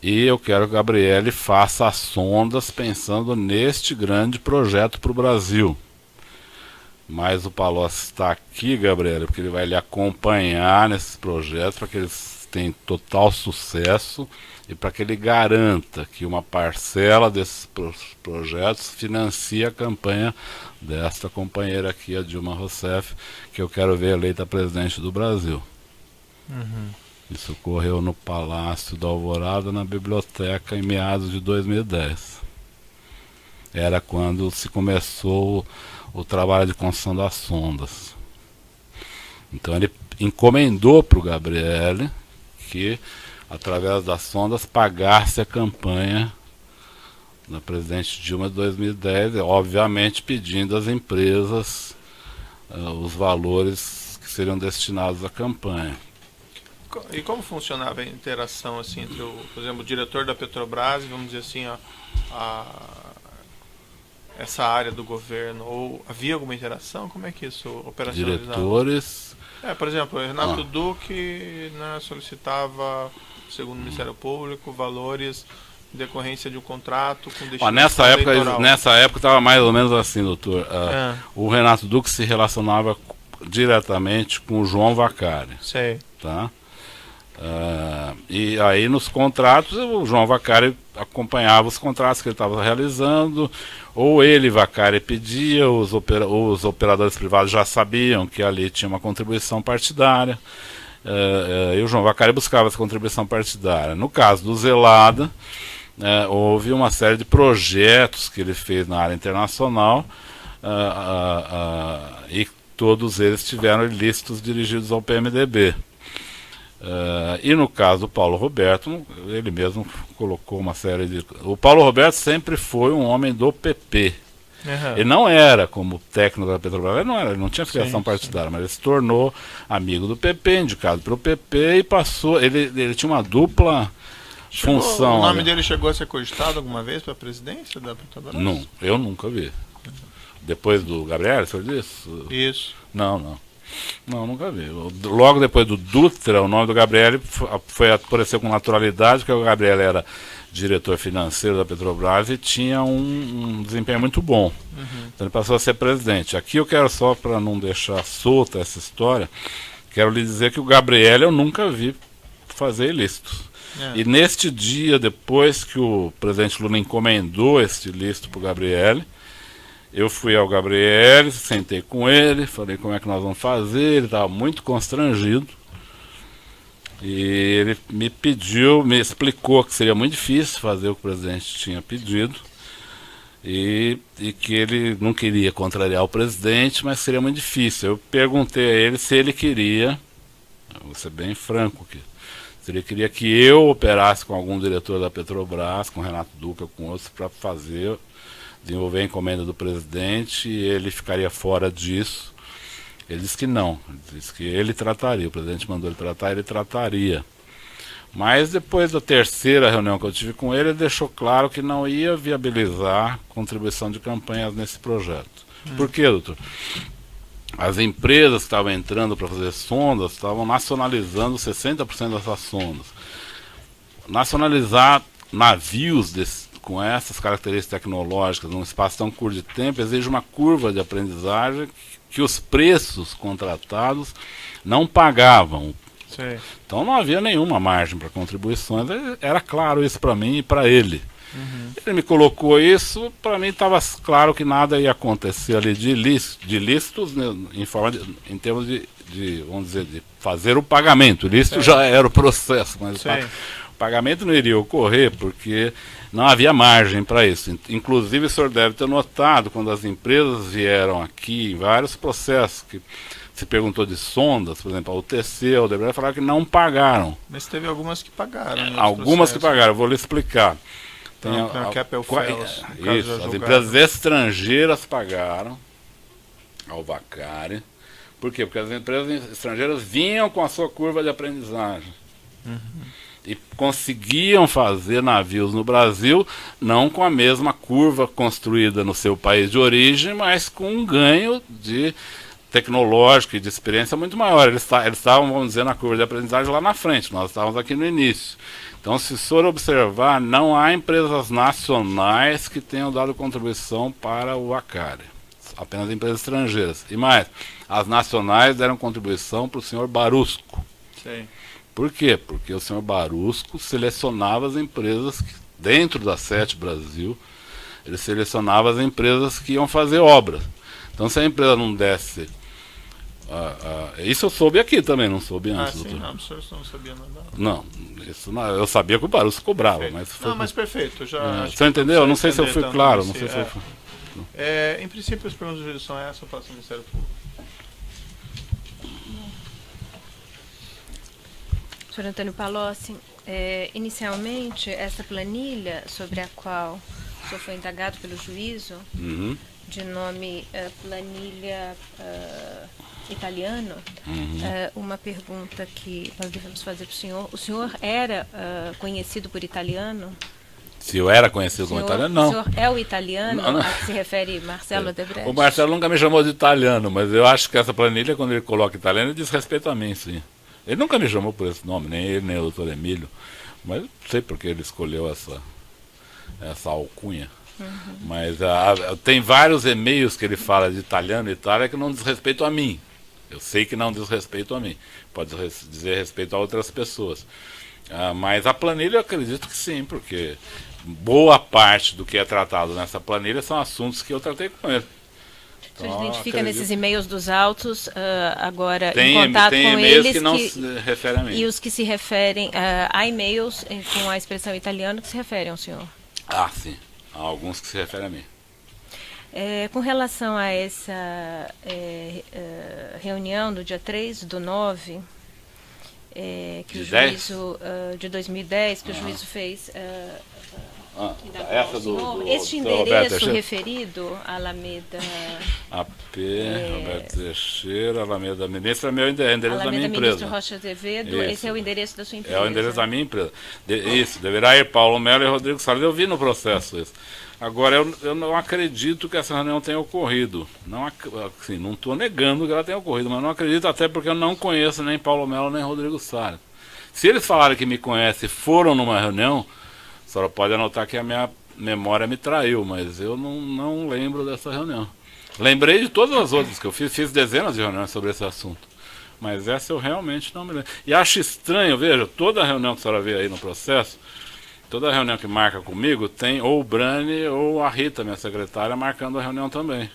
E eu quero que o Gabrielli faça as sondas pensando neste grande projeto para o Brasil. Mas o Palocci está aqui, Gabrielli, porque ele vai lhe acompanhar nesses projetos para que eles tenham total sucesso e para que ele garanta que uma parcela desses projetos financie a campanha desta companheira aqui, a Dilma Rousseff, que eu quero ver eleita presidente do Brasil. Isso ocorreu no Palácio da Alvorada, na biblioteca, em meados de 2010. Era quando se começou o trabalho de construção das sondas. Então ele encomendou para o Gabrielli que, através das sondas, pagasse a campanha da presidente Dilma de 2010, obviamente pedindo às empresas os valores que seriam destinados à campanha. E como funcionava a interação assim entre por exemplo, o diretor da Petrobras e, vamos dizer assim, essa área do governo? Ou havia alguma interação? Como é que isso operacionalizava? Diretores... por exemplo, Renato Duque, né, solicitava, segundo o Ministério Público, valores em decorrência de um contrato com destinação nessa época estava mais ou menos assim, doutor. O Renato Duque se relacionava diretamente com o João Vacari. Sei. Tá? E aí nos contratos o João Vacari acompanhava os contratos que ele estava realizando, ou ele, Vacari, pedia, os operadores privados já sabiam que ali tinha uma contribuição partidária, e o João Vacari buscava essa contribuição partidária. No caso do Zelada, houve uma série de projetos que ele fez na área internacional, e todos eles tiveram ilícitos dirigidos ao PMDB. E no caso do Paulo Roberto, ele mesmo colocou uma série de... O Paulo Roberto sempre foi um homem do PP. Ele não era como técnico da Petrobras, ele não tinha filiação partidária, mas ele se tornou amigo do PP, indicado pelo PP, e passou... Ele tinha uma dupla função. O nome dele chegou a ser cogitado alguma vez para a presidência da Petrobras? Não, eu nunca vi. Depois do Gabriel, o senhor disse? Isso. Não, nunca vi. Logo depois do Dutra, o nome do Gabriel apareceu com naturalidade, porque o Gabriel era diretor financeiro da Petrobras e tinha um desempenho muito bom. Então ele passou a ser presidente. Aqui eu quero, só para não deixar solta essa história, quero lhe dizer que o Gabriel eu nunca vi fazer ilícitos. E neste dia, depois que o presidente Lula encomendou este ilícito para o Gabriel, eu fui ao Gabriel, sentei com ele, falei como é que nós vamos fazer, ele estava muito constrangido. E ele me explicou que seria muito difícil fazer o que o presidente tinha pedido. E que ele não queria contrariar o presidente, mas seria muito difícil. Eu perguntei a ele se ele queria, vou ser bem franco aqui, Ele queria que eu operasse com algum diretor da Petrobras, com Renato Duca, com outros, para desenvolver a encomenda do presidente, e ele ficaria fora disso. Ele disse que não, ele disse que ele trataria, o presidente mandou ele tratar, ele trataria. Mas depois da terceira reunião que eu tive com ele, ele deixou claro que não ia viabilizar contribuição de campanhas nesse projeto. Por quê, doutor? As empresas que estavam entrando para fazer sondas estavam nacionalizando 60% dessas sondas. Nacionalizar navios com essas características tecnológicas num espaço tão curto de tempo exige uma curva de aprendizagem que os preços contratados não pagavam. Sei. Então não havia nenhuma margem para contribuições. Era claro isso para mim e para ele. Ele me colocou isso, para mim estava claro que nada ia acontecer ali de ilícitos, né, em termos de, vamos dizer, de fazer o pagamento. Ilícito já era o processo, mas o pagamento não iria ocorrer porque não havia margem para isso. Inclusive, o senhor deve ter notado, quando as empresas vieram aqui, em vários processos, que se perguntou de sondas, por exemplo, a UTC, a Odebrecht, falaram que não pagaram. Mas teve algumas que pagaram. Algumas que pagaram, eu vou lhe explicar. Isso, as empresas estrangeiras pagaram ao Vacari. Por quê? Porque as empresas estrangeiras vinham com a sua curva de aprendizagem. E conseguiam fazer navios no Brasil, não com a mesma curva construída no seu país de origem, mas com um ganho de tecnológico e de experiência muito maior. Eles estavam, vamos dizer, na curva de aprendizagem lá na frente, nós estávamos aqui no início. Então, se o senhor observar, não há empresas nacionais que tenham dado contribuição para o Vacari. Apenas empresas estrangeiras. E mais, as nacionais deram contribuição para o senhor Barusco. Sim. Por quê? Porque o senhor Barusco selecionava as empresas, dentro da SET Brasil, ele selecionava as empresas que iam fazer obras. Então, se a empresa não desse... isso eu soube aqui também, não soube antes, doutor. Não, o senhor não sabia nada. Não, isso não, eu sabia que o Barusco cobrava, Perfeito. mas... Mas perfeito, eu já... O senhor entendeu? Não sei se eu fui claro, não sei se eu fui... Em princípio, as perguntas de jurisdição é essa, eu passo ao Ministério Público. Senhor Antônio Palocci, inicialmente, essa planilha sobre a qual o senhor foi indagado pelo juízo, de nome planilha italiano, uma pergunta que nós devemos fazer para o senhor. O senhor era conhecido por italiano? Se eu era conhecido como italiano, não. O senhor é o italiano a que se refere Marcelo Odebrecht? O Marcelo nunca me chamou de italiano, mas eu acho que essa planilha, quando ele coloca italiano, ele diz respeito a mim, sim. Ele nunca me chamou por esse nome, nem ele, nem o doutor Emílio, mas não sei porque ele escolheu essa alcunha. Mas tem vários e-mails que ele fala de italiano e Itália que não diz respeito a mim. Eu sei que não diz respeito a mim. Pode dizer respeito a outras pessoas. Mas a planilha eu acredito que sim, porque boa parte do que é tratado nessa planilha são assuntos que eu tratei com ele. O senhor identifica nesses e-mails dos autos, agora em contato tem com e-mails eles que não se referem a mim. E os que se referem a e-mails com a expressão italiano que se referem ao senhor? Sim. Há alguns que se referem a mim. Com relação a essa reunião do dia 3/9, que o juízo de 2010, que o juízo fez... essa este endereço referido, Alameda... AP, Roberto Teixeira, Alameda Ministro, é meu endereço da minha empresa. Ministro Rocha Azevedo, esse é o endereço da sua empresa. É o endereço da minha empresa. Isso, deverá ir Paulo Melo e Rodrigo Salles. Eu vi no processo isso. Agora, eu não acredito que essa reunião tenha ocorrido. Não estou negando que ela tenha ocorrido, mas não acredito, até porque eu não conheço nem Paulo Melo nem Rodrigo Salles. Se eles falarem que me conhecem e foram numa reunião, a senhora pode anotar que a minha memória me traiu, mas eu não lembro dessa reunião. Lembrei de todas as outras que eu fiz dezenas de reuniões sobre esse assunto. Mas essa eu realmente não me lembro. E acho estranho, veja, toda reunião que a senhora vê aí no processo, toda reunião que marca comigo, tem ou o Brani ou a Rita, minha secretária, marcando a reunião também.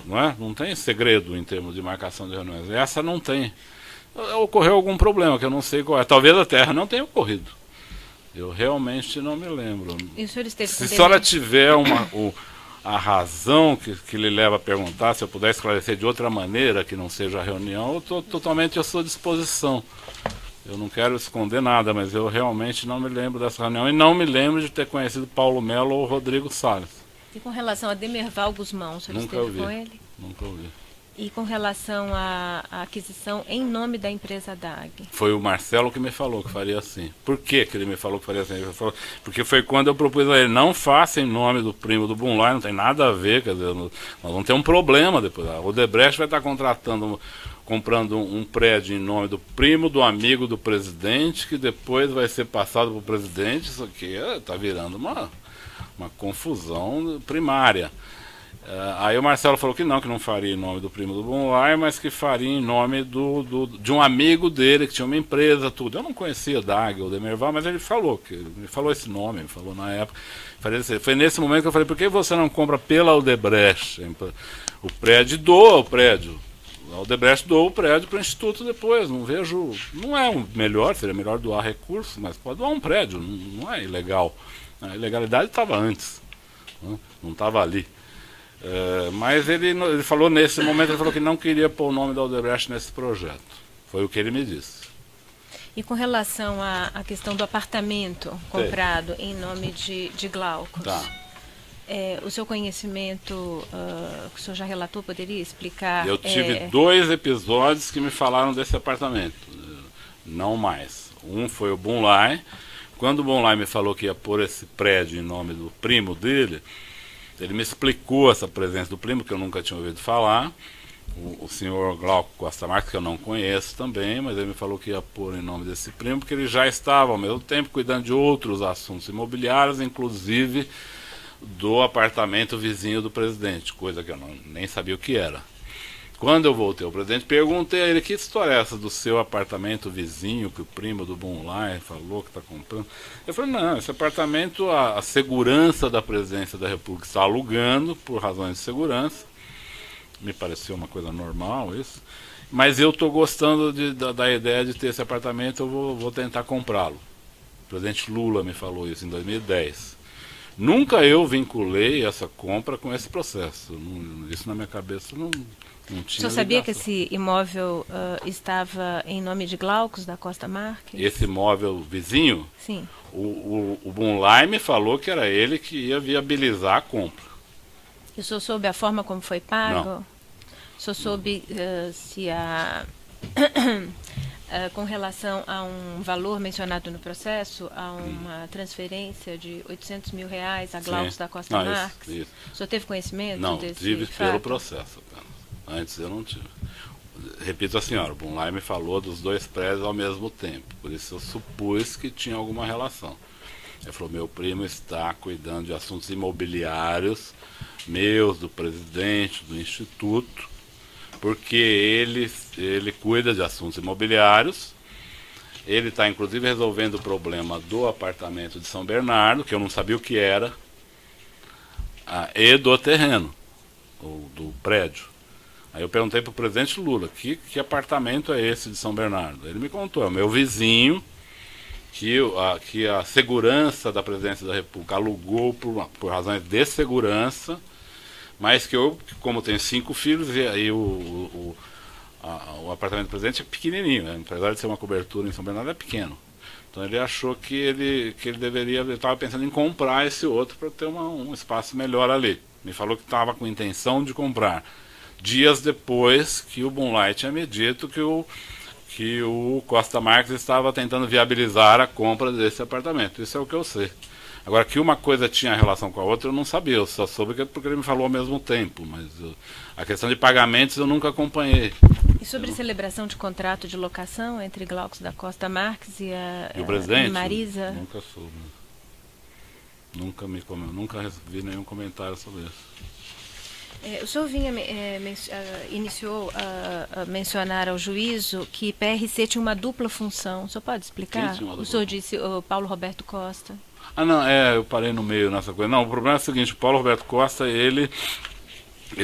Não é? Não tem segredo em termos de marcação de reuniões. Essa não tem. Ocorreu algum problema que eu não sei qual é. Talvez a Terra não tenha ocorrido. Eu realmente não me lembro. E o senhor esteve Se a senhora tiver a razão que lhe leva a perguntar, se eu puder esclarecer de outra maneira que não seja a reunião, eu estou totalmente à sua disposição. Eu não quero esconder nada, mas eu realmente não me lembro dessa reunião e não me lembro de ter conhecido Paulo Melo ou Rodrigo Salles. E com relação a Demerval Guzmão, o senhor Nunca esteve ouvi. com ele? Nunca ouvi. E com relação à aquisição em nome da empresa DAG? Foi o Marcelo que me falou que faria assim. Por que ele me falou que faria assim? Ele falou, porque foi quando eu propus a ele, não faça em nome do primo do Bunlai, não tem nada a ver, quer dizer, nós vamos ter um problema depois. A Odebrecht vai estar comprando um prédio em nome do primo do amigo do presidente, que depois vai ser passado para o presidente. Isso aqui está virando uma confusão primária. Aí o Marcelo falou que não faria em nome do primo do Bunlai, mas que faria em nome de um amigo dele, que tinha uma empresa, tudo. Eu não conhecia DAG ou Demerval, mas ele falou esse nome, ele falou na época. Foi nesse momento que eu falei, por que você não compra pela Odebrecht? O prédio doa o prédio. A Odebrecht doou o prédio para o Instituto depois, não é o melhor, seria melhor doar recursos, mas pode doar um prédio, não é ilegal. A ilegalidade estava antes, não estava ali. Mas ele falou nesse momento, ele falou que não queria pôr o nome da Odebrecht nesse projeto. Foi o que ele me disse. E com relação à questão do apartamento comprado em nome de Glaucus, Tá. O seu conhecimento, que o senhor já relatou, poderia explicar? Eu tive 2 episódios que me falaram desse apartamento, não mais. Um foi o Bunlai. Quando o Bunlai me falou que ia pôr esse prédio em nome do primo dele, ele me explicou essa presença do primo, que eu nunca tinha ouvido falar. O senhor Glauco Costa Marques, que eu não conheço também, mas ele me falou que ia pôr em nome desse primo, porque ele já estava ao mesmo tempo cuidando de outros assuntos imobiliários, inclusive do apartamento vizinho do presidente, coisa que eu nem sabia o que era. Quando eu voltei ao presidente, perguntei a ele, que história é essa do seu apartamento vizinho, que o primo do Bunlai falou que está comprando? Eu falei, não, esse apartamento, a segurança da presidência da República está alugando, por razões de segurança. Me pareceu uma coisa normal isso. Mas eu estou gostando da ideia de ter esse apartamento, eu vou tentar comprá-lo. O presidente Lula me falou isso em 2010. Nunca eu vinculei essa compra com esse processo. Isso na minha cabeça não tinha. O senhor sabia que esse imóvel estava em nome de Glaucus da Costa Marques? Esse imóvel vizinho? Sim. O Bunlai me falou que era ele que ia viabilizar a compra. E o senhor soube a forma como foi pago? Não. O senhor soube se com relação a um valor mencionado no processo, a uma transferência de R$800 mil a Glaucus da Costa Marques? Isso. O senhor teve conhecimento não, desse tive fato? pelo processo apenas. Antes eu não tive. Repito a senhora, o Bunlai me falou dos 2 prédios ao mesmo tempo, por isso eu supus que tinha alguma relação. Ele falou, meu primo está cuidando de assuntos imobiliários, meus, do presidente, do instituto, porque ele cuida de assuntos imobiliários, ele está inclusive resolvendo o problema do apartamento de São Bernardo, que eu não sabia o que era, e do terreno, do prédio. Aí eu perguntei para o presidente Lula, que apartamento é esse de São Bernardo? Ele me contou, é o meu vizinho, que a segurança da presidência da República alugou por razões de segurança, mas que eu, como tenho 5 filhos, e aí o apartamento do presidente é pequenininho, né? Apesar de ser uma cobertura em São Bernardo, é pequeno. Então ele achou que ele estava pensando em comprar esse outro para ter um espaço melhor ali. Me falou que estava com intenção de comprar. Dias depois que o Bunlai tinha me dito que o Costa Marques estava tentando viabilizar a compra desse apartamento. Isso é o que eu sei. Agora, que uma coisa tinha relação com a outra, eu não sabia. Eu só soube porque ele me falou ao mesmo tempo. Mas a questão de pagamentos eu nunca acompanhei. E sobre celebração de contrato de locação entre Glaucus da Costa Marques e o presidente? Marisa? Nunca soube. Nunca vi nenhum comentário sobre isso. O senhor iniciou a mencionar ao juízo que PRC tinha uma dupla função. O senhor pode explicar? O senhor disse o Paulo Roberto Costa. Não, eu parei no meio nessa coisa. Não, o problema é o seguinte, o Paulo Roberto Costa, ele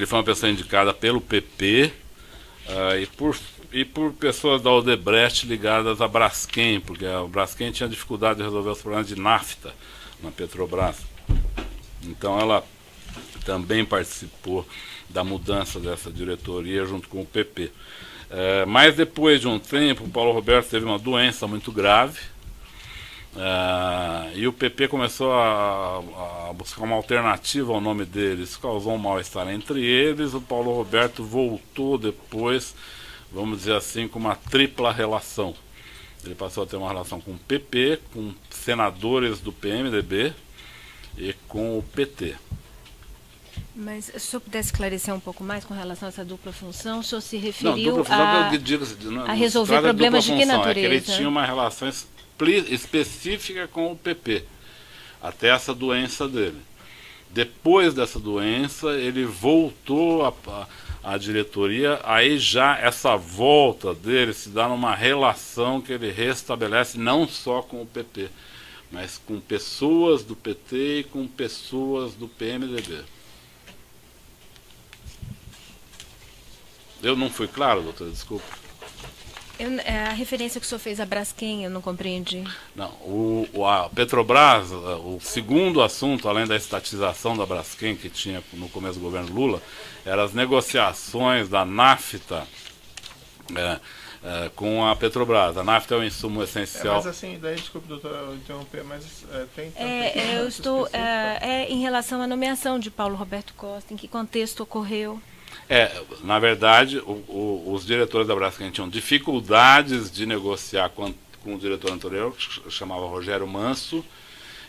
foi uma pessoa indicada pelo PP e por pessoas da Odebrecht ligadas à Braskem, porque a Braskem tinha dificuldade de resolver os problemas de nafta na Petrobras. Então ela também participou da mudança dessa diretoria junto com o PP. Mas depois de um tempo, o Paulo Roberto teve uma doença muito grave, e o PP começou a buscar uma alternativa ao nome deles. Causou um mal-estar entre eles. O Paulo Roberto voltou depois, vamos dizer assim, com uma tripla relação. Ele passou a ter uma relação com o PP, com senadores do PMDB e com o PT. Mas se o senhor pudesse esclarecer um pouco mais com relação a essa dupla função, o senhor se Não, referiu dupla função, a, eu digo, a resolver trata problemas de dupla que função, natureza? É que ele tinha uma relação específica com o PP, até essa doença dele. Depois dessa doença, ele voltou à diretoria, aí já essa volta dele se dá numa relação que ele restabelece não só com o PP, mas com pessoas do PT e com pessoas do PMDB. Eu não fui claro, doutor? Desculpa. A referência que o senhor fez a Braskem, eu não compreendi. Não, a Petrobras, o segundo assunto, além da estatização da Braskem, que tinha no começo do governo Lula, eram as negociações da NAFTA com a Petrobras. A NAFTA é um insumo essencial. Mas assim, daí, desculpe, doutor, eu interromper, mas tem... eu estou... em relação à nomeação de Paulo Roberto Costa, em que contexto ocorreu? Na verdade, os diretores da Braskem tinham dificuldades de negociar com o diretor anterior, que chamava Rogério Manso.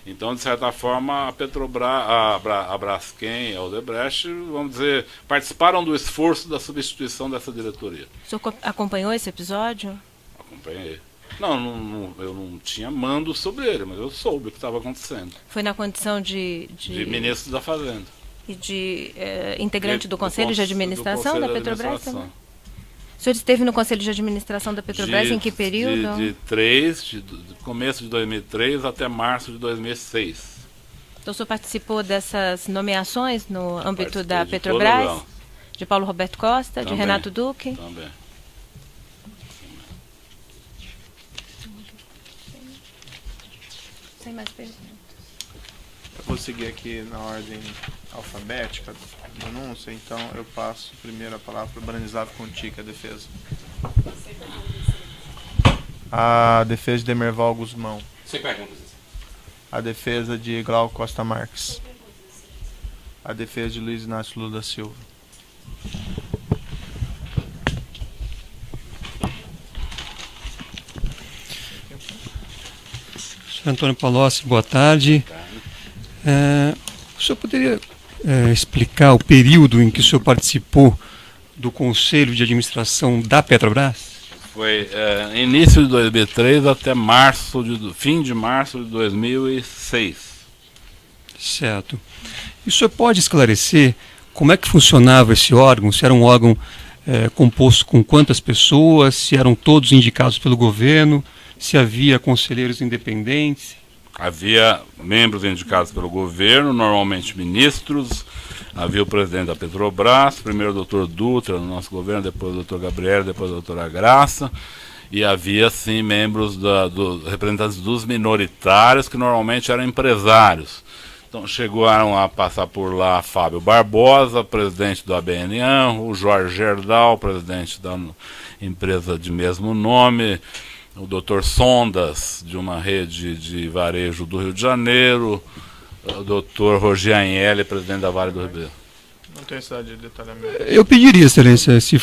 Então, de certa forma, a Petrobras, a Braskem e a Odebrecht, vamos dizer, participaram do esforço da substituição dessa diretoria. O senhor acompanhou esse episódio? Acompanhei. Não, eu não tinha mando sobre ele, mas eu soube o que estava acontecendo. Foi na condição de ministro da Fazenda. E de integrante do Conselho de Administração da Petrobras também? O senhor esteve no Conselho de Administração da Petrobras em que período? De começo de 2003 até março de 2006. Então o senhor participou dessas nomeações no âmbito da de Petrobras? De Paulo Roberto Costa, Também, de Renato Duque? Também. Sem mais perguntas. Eu vou seguir aqui na ordem alfabética da denúncia, então eu passo primeiro a palavra para o Branislava Conti, a defesa. A defesa de Demerval Guzmão. Sem perguntas. A defesa de Glauco Costa Marques. A defesa de Luiz Inácio Lula da Silva. Senhor Antônio Palocci, boa tarde. O senhor poderia explicar o período em que o senhor participou do Conselho de Administração da Petrobras? Foi início de 2003 até fim de março de 2006. Certo. E o senhor pode esclarecer como é que funcionava esse órgão? Se era um órgão composto com quantas pessoas? Se eram todos indicados pelo governo? Se havia conselheiros independentes? Havia membros indicados pelo governo, normalmente ministros. Havia o presidente da Petrobras, primeiro o doutor Dutra no nosso governo, depois o doutor Gabriel, depois a doutora Graça. E havia, sim, membros representantes dos minoritários, que normalmente eram empresários. Então chegaram a passar por lá Fábio Barbosa, presidente do ABN, o Jorge Gerdau, presidente da empresa de mesmo nome, o Dr. Sondas, de uma rede de varejo do Rio de Janeiro, o Dr. Roger Agnelli, presidente da Vale do Ribeiro. Não tem necessidade de detalhamento. Eu pediria, excelência, se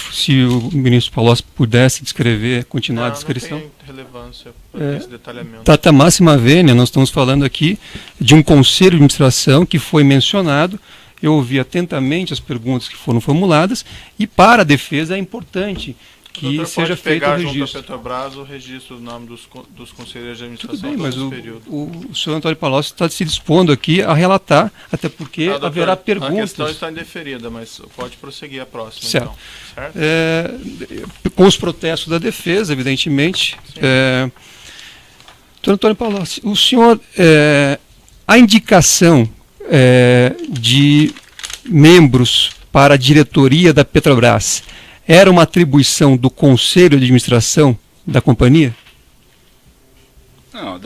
o ministro Palocci pudesse descrever, continuar a descrição. Não tem relevância para esse detalhamento. Data máxima vênia, nós estamos falando aqui de um conselho de administração que foi mencionado. Eu ouvi atentamente as perguntas que foram formuladas e para a defesa é importante que seja feito o registro. Junto à Petrobras o registro do nome dos conselheiros de administração. Tudo bem, mas período. o senhor Antônio Palocci está se dispondo aqui a relatar, até porque haverá perguntas. A questão está indeferida, mas pode prosseguir a próxima. Certo. Então, certo? Com os protestos da defesa, evidentemente. Doutor Antônio Palocci, o senhor, a indicação de membros para a diretoria da Petrobras era uma atribuição do Conselho de Administração da companhia? Não,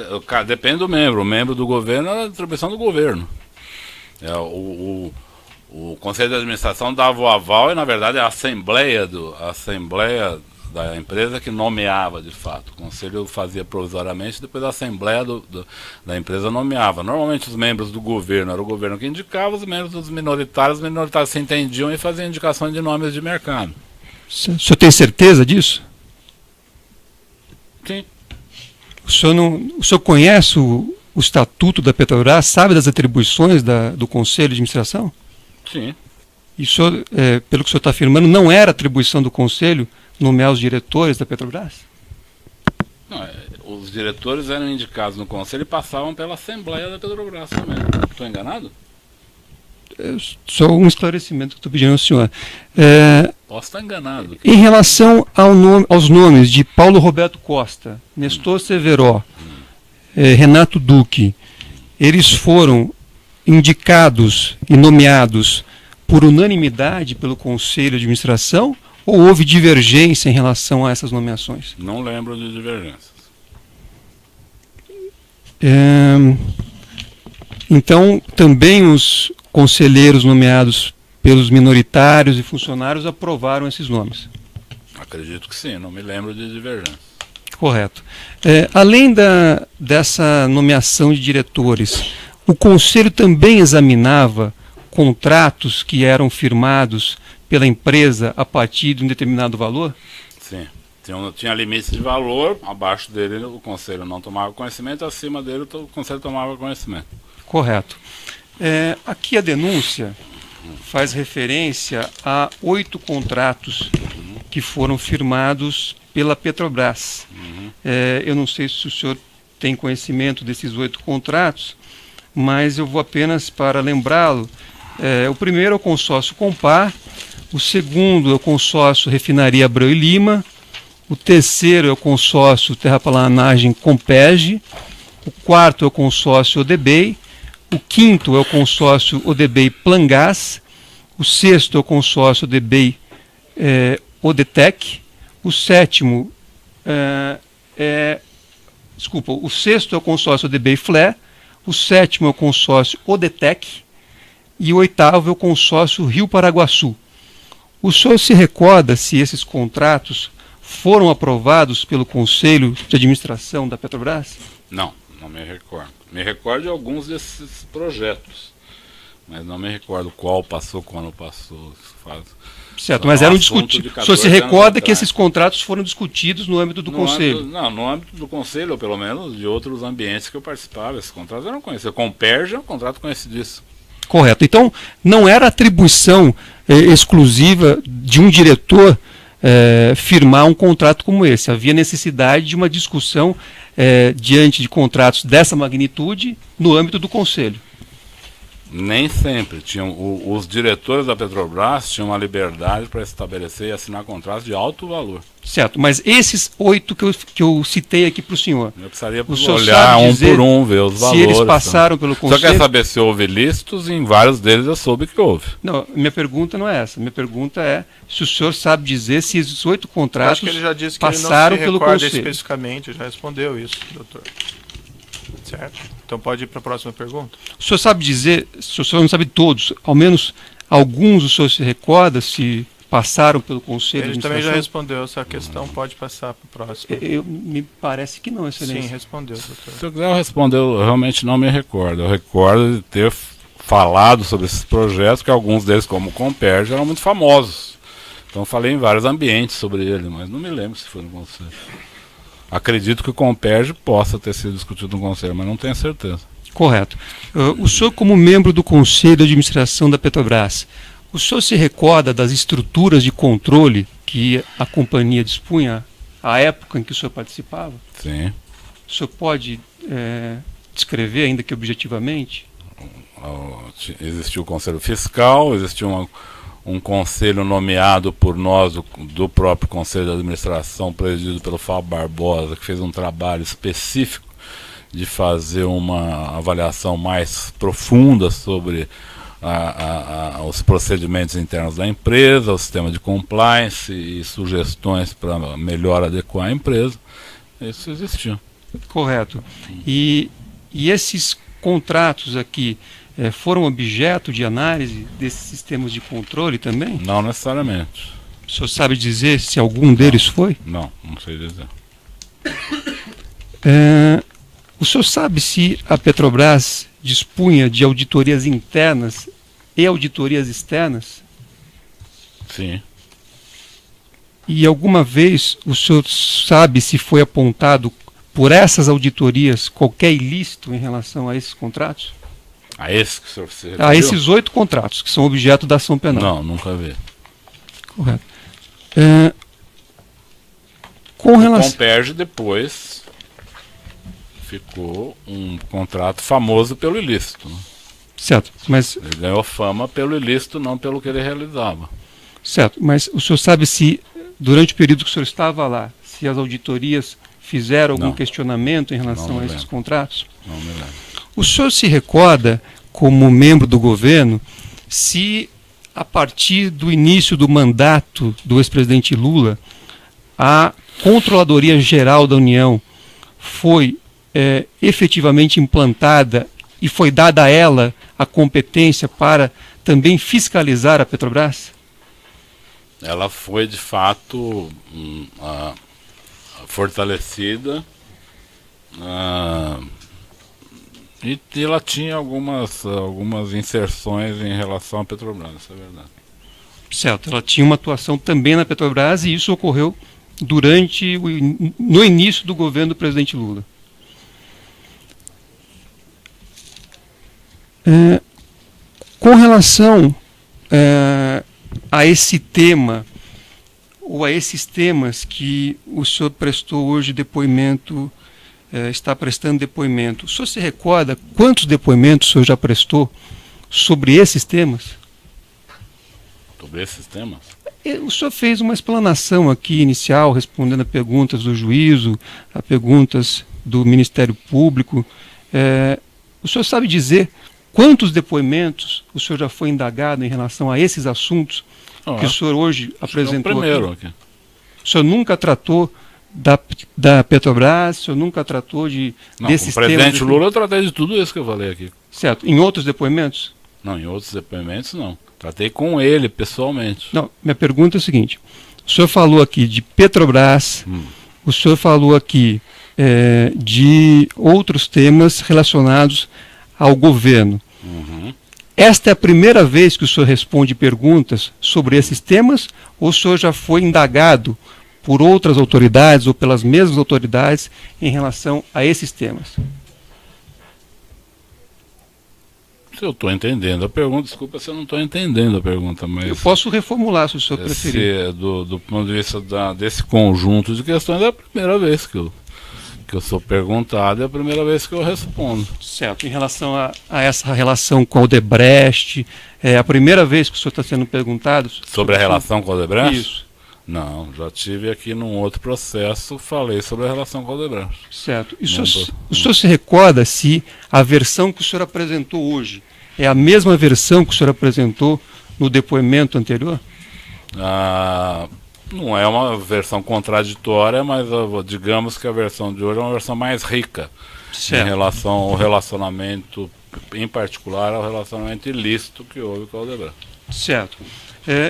depende do membro. O membro do governo é a atribuição do governo. O Conselho de Administração dava o aval e, na verdade, a Assembleia da empresa que nomeava de fato. O conselho fazia provisoriamente, depois a assembleia da empresa nomeava. Normalmente os membros do governo, era o governo que indicava, os membros dos minoritários, os minoritários se entendiam e faziam indicações de nomes de mercado. O senhor tem certeza disso? Sim. O senhor conhece o estatuto da Petrobras, sabe das atribuições do Conselho de Administração? Sim. E o senhor, pelo que o senhor está afirmando, não era atribuição do Conselho nomear os diretores da Petrobras? Não, os diretores eram indicados no Conselho e passavam pela Assembleia da Petrobras também. Estou enganado? Só um esclarecimento que estou pedindo ao senhor. Posso estar enganado. Em relação aos nomes de Paulo Roberto Costa, Nestor Severo, Renato Duque, eles foram indicados e nomeados por unanimidade pelo Conselho de Administração ou houve divergência em relação a essas nomeações? Não lembro de divergências. Então, também os conselheiros nomeados pelos minoritários e funcionários aprovaram esses nomes? Acredito que sim, não me lembro de divergência. Correto. Além dessa nomeação de diretores, o Conselho também examinava contratos que eram firmados pela empresa a partir de um determinado valor? Sim. Tinha limite de valor, abaixo dele o Conselho não tomava conhecimento, acima dele o Conselho tomava conhecimento. Correto. Aqui a denúncia faz referência a 8 contratos que foram firmados pela Petrobras. Eu não sei se o senhor tem conhecimento desses 8 contratos, mas eu vou apenas para lembrá-lo. O primeiro é o consórcio Compar, o segundo é o consórcio Refinaria Abreu e Lima, o terceiro é o consórcio Terraplanagem Compege, o quarto é o consórcio Odebei, o quinto é o consórcio Odebei Plangás, o sexto é o consórcio Odebei Odetec, o sétimo o sexto é o consórcio Odebei Flé, o sétimo é o consórcio Odetec e o oitavo é o consórcio Rio Paraguaçu. O senhor se recorda se esses contratos foram aprovados pelo Conselho de Administração da Petrobras? Não me recordo. Me recordo de alguns desses projetos, mas não me recordo qual passou, quando passou. Certo, mas eram discutidos. O senhor se recorda que esses contratos foram discutidos no âmbito do Conselho? No âmbito do Conselho, ou pelo menos de outros ambientes que eu participava. Esses contratos eram conhecidos. Com o Comperja é um contrato conhecidíssimo. Correto. Então, não era atribuição exclusiva de um diretor firmar um contrato como esse. Havia necessidade de uma discussão diante de contratos dessa magnitude no âmbito do Conselho. Nem sempre. Os diretores da Petrobras tinham uma liberdade para estabelecer e assinar contratos de alto valor. Certo, mas esses 8 que eu citei aqui para o senhor, eu precisaria olhar um por um, ver os valores. Se eles passaram pelo Conselho... Só quer saber se houve listos, em vários deles eu soube que houve. Não, minha pergunta não é essa. Minha pergunta é se o senhor sabe dizer se esses 8 contratos acho que ele já disse que passaram ele não se pelo recorda Conselho. Especificamente, já respondeu isso, doutor. Certo? Então pode ir para a próxima pergunta. O senhor sabe dizer, se o senhor não sabe todos, ao menos alguns o senhor se recorda se passaram pelo Conselho de Ele Administração? também já respondeu essa questão, pode passar para o próximo. Me parece que não, excelência. Sim, respondeu, doutor. Se eu quiser responder, eu realmente não me recordo. Eu recordo de ter falado sobre esses projetos, que alguns deles, como o Comperja, eram muito famosos. Então eu falei em vários ambientes sobre ele, mas não me lembro se foi no Conselho. Acredito que o Comperja possa ter sido discutido no Conselho, mas não tenho certeza. Correto. O senhor, como membro do Conselho de Administração da Petrobras, o senhor se recorda das estruturas de controle que a companhia dispunha à época em que o senhor participava? Sim. O senhor pode descrever, ainda que objetivamente? Existiu o Conselho Fiscal, existiu um conselho nomeado por nós, do próprio Conselho de Administração, presidido pelo Fábio Barbosa, que fez um trabalho específico de fazer uma avaliação mais profunda sobre os procedimentos internos da empresa, o sistema de compliance e sugestões para melhor adequar a empresa. Isso existiu. Correto. E esses contratos aqui foram objeto de análise desses sistemas de controle também? Não necessariamente. O senhor sabe dizer se algum deles foi? Não sei dizer. O senhor sabe se a Petrobras dispunha de auditorias internas e auditorias externas? Sim. E alguma vez o senhor sabe se foi apontado por essas auditorias qualquer ilícito em relação a esses contratos? A esse que o senhor se referiu? A esses 8 contratos que são objeto da ação penal. Não, nunca vi. Correto. Com relação... O Comperj depois ficou um contrato famoso pelo ilícito. Né? Certo, mas... Ele ganhou fama pelo ilícito, não pelo que ele realizava. Certo, mas o senhor sabe se, durante o período que o senhor estava lá, se as auditorias fizeram algum questionamento em relação a esses contratos? Não me lembro. O senhor se recorda, como membro do governo, se a partir do início do mandato do ex-presidente Lula, a Controladoria Geral da União foi efetivamente implantada e foi dada a ela a competência para também fiscalizar a Petrobras? Ela foi, de fato, fortalecida e ela tinha algumas inserções em relação à Petrobras, isso é verdade. Certo, ela tinha uma atuação também na Petrobras e isso ocorreu no início do governo do presidente Lula. Com relação a esse tema, ou a esses temas que o senhor prestou hoje depoimento, está prestando depoimento, o senhor se recorda quantos depoimentos o senhor já prestou sobre esses temas? Sobre esses temas? O senhor fez uma explanação aqui inicial, respondendo a perguntas do juízo, a perguntas do Ministério Público. O senhor sabe dizer quantos depoimentos o senhor já foi indagado em relação a esses assuntos que o senhor hoje apresentou? É o primeiro aqui. O senhor nunca tratou da Petrobras, o senhor nunca tratou desses temas? Com o presidente Lula eu tratei de tudo isso que eu falei aqui. Certo. Em outros depoimentos? Não, em outros depoimentos não. Tratei com ele pessoalmente. Não, minha pergunta é o seguinte: o senhor falou aqui de Petrobras, o senhor falou aqui de outros temas relacionados ao governo. Esta é a primeira vez que o senhor responde perguntas sobre esses temas, ou o senhor já foi indagado por outras autoridades ou pelas mesmas autoridades em relação a esses temas? Se eu estou entendendo a pergunta, desculpa se eu não estou entendendo a pergunta, mas... Eu posso reformular, se o senhor preferir. Do ponto de vista desse conjunto de questões, é a primeira vez que eu sou perguntado, é a primeira vez que eu respondo. Certo. Em relação a essa relação com a Odebrecht, é a primeira vez que o senhor está sendo perguntado? Sobre a relação com a Odebrecht? Isso. Não, já tive aqui num outro processo, falei sobre a relação com a Odebrecht. Certo. E o senhor se recorda se a versão que o senhor apresentou hoje é a mesma versão que o senhor apresentou no depoimento anterior? Não é uma versão contraditória, mas digamos que a versão de hoje é uma versão mais rica. Certo. Em relação ao relacionamento, em particular ao relacionamento ilícito que houve com a Odebrecht. Certo.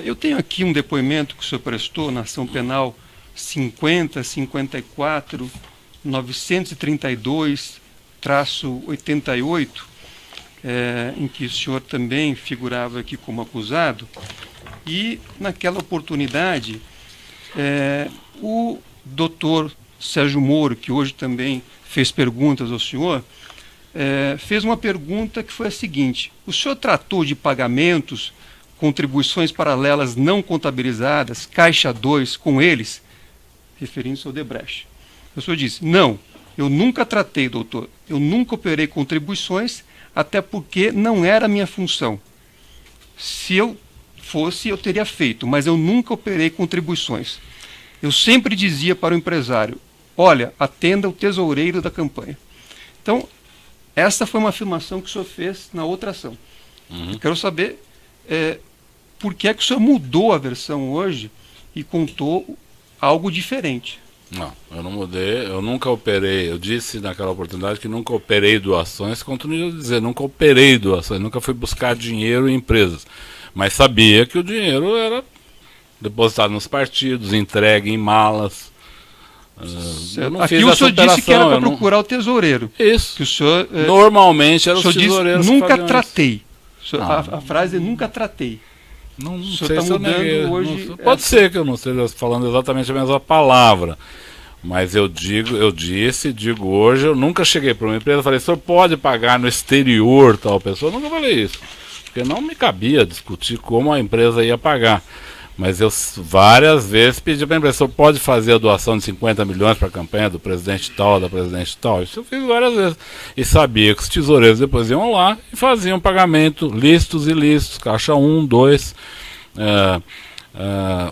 Eu tenho aqui um depoimento que o senhor prestou na ação penal 50.54.932-88, em que o senhor também figurava aqui como acusado, e naquela oportunidade o doutor Sérgio Moro, que hoje também fez perguntas ao senhor, fez uma pergunta que foi a seguinte: o senhor tratou de pagamentos, contribuições paralelas não contabilizadas, Caixa 2, com eles, referindo-se ao Odebrecht? O senhor disse: não, eu nunca tratei, doutor, eu nunca operei contribuições, até porque não era a minha função. Se eu fosse, eu teria feito, mas eu nunca operei contribuições. Eu sempre dizia para o empresário: olha, atenda o tesoureiro da campanha. Então, essa foi uma afirmação que o senhor fez na outra ação. Eu quero saber por que é que o senhor mudou a versão hoje e contou algo diferente. Não, eu não mudei, eu nunca operei, eu disse naquela oportunidade que nunca operei doações, continuo a dizer, nunca operei doações, nunca fui buscar dinheiro em empresas, mas sabia que o dinheiro era depositado nos partidos, entregue em malas. Eu não aqui fiz o essa senhor disse que era para operação, procurar o tesoureiro. Isso. Que o senhor, Normalmente eram o senhor os tesoureiros disse, que nunca faziam tratei. Ah. A frase é nunca tratei. Não O senhor sei tá se eu mudando neguei. hoje Não- Pode essa- ser que eu não esteja falando exatamente a mesma palavra. Mas eu digo hoje, eu nunca cheguei para uma empresa e falei, o senhor pode pagar no exterior tal pessoa? Eu nunca falei isso. Porque não me cabia discutir como a empresa ia pagar. Mas eu várias vezes pedi para a empresa, o senhor pode fazer a doação de 50 milhões para a campanha do presidente tal, da presidente tal? Isso eu fiz várias vezes. E sabia que os tesoureiros depois iam lá e faziam pagamento, listos e listos, caixa 1, 2.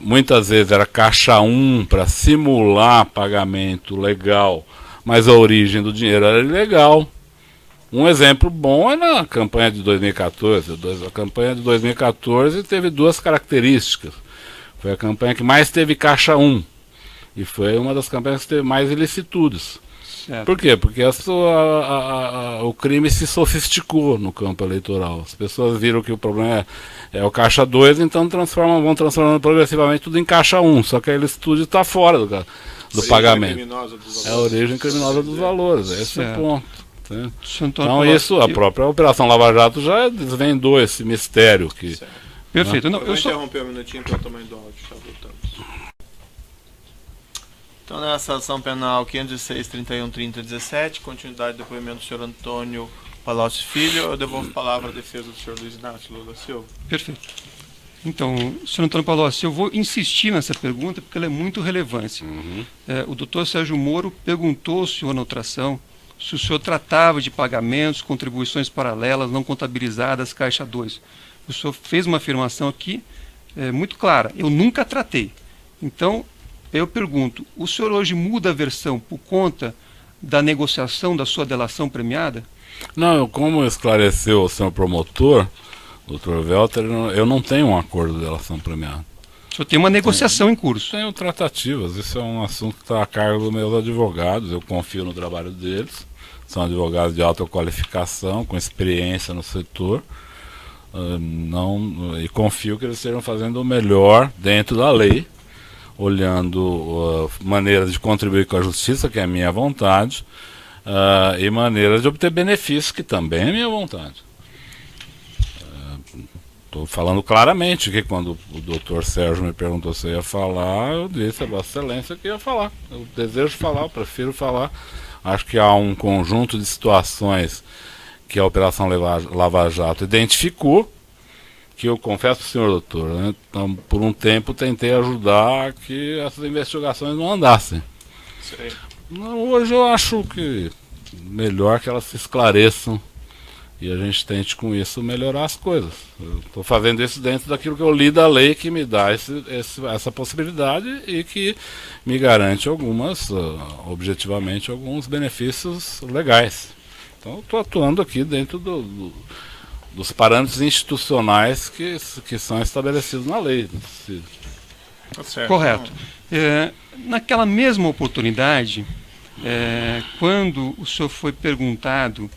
Muitas vezes era caixa 1 para simular pagamento legal, mas a origem do dinheiro era ilegal. Um exemplo bom é na campanha de 2014. A campanha de 2014 teve duas características. Foi a campanha que mais teve caixa 1 e foi uma das campanhas que teve mais ilicitudes. Certo. Por quê? Porque o crime se sofisticou no campo eleitoral. As pessoas viram que o problema é o caixa 2, então vão transformando progressivamente tudo em caixa 1. Só que a ilicitude está fora do pagamento. É a origem criminosa dos valores. Esse é o ponto. Né? Então isso, a própria Operação Lava Jato já desvendou esse mistério. Perfeito. Não, Eu vou interromper um minutinho pelo tamanho do áudio, já voltamos. Então, nessa ação penal 506-31-30-17, continuidade do depoimento do senhor Antônio Palocci Filho, eu devolvo a palavra à defesa do senhor Luiz Inácio Lula Silva. Perfeito. Então, senhor Antônio Palocci, eu vou insistir nessa pergunta porque ela é muito relevante. O doutor Sérgio Moro perguntou ao senhor na outra ação se o senhor tratava de pagamentos, contribuições paralelas, não contabilizadas, caixa 2. O senhor fez uma afirmação aqui muito clara, eu nunca tratei. Então, eu pergunto, o senhor hoje muda a versão por conta da negociação da sua delação premiada? Não, como esclareceu o senhor promotor, doutor Welter, eu não tenho um acordo de delação premiada. O senhor tem uma negociação em curso? Tenho tratativas, isso é um assunto que está a cargo dos meus advogados, eu confio no trabalho deles, são advogados de alta qualificação, com experiência no setor, e confio que eles estejam fazendo o melhor dentro da lei, olhando maneiras de contribuir com a justiça, que é a minha vontade, e maneiras de obter benefícios, que também é minha vontade. Estou falando claramente que quando o doutor Sérgio me perguntou se eu ia falar, eu disse a Vossa Excelência que ia falar. Eu desejo falar, eu prefiro falar. Acho que há um conjunto de situações que a Operação Lava Jato identificou, que eu confesso para o senhor, doutor, né? Então, por um tempo tentei ajudar que essas investigações não andassem. Hoje eu acho que melhor que elas se esclareçam e a gente tente com isso melhorar as coisas. Eu estou fazendo isso dentro daquilo que eu li da lei, que me dá essa possibilidade e que me garante objetivamente, alguns benefícios legais. Então eu estou atuando aqui dentro dos parâmetros institucionais que são estabelecidos na lei. Tá certo. Correto. Naquela mesma oportunidade, quando o senhor foi perguntado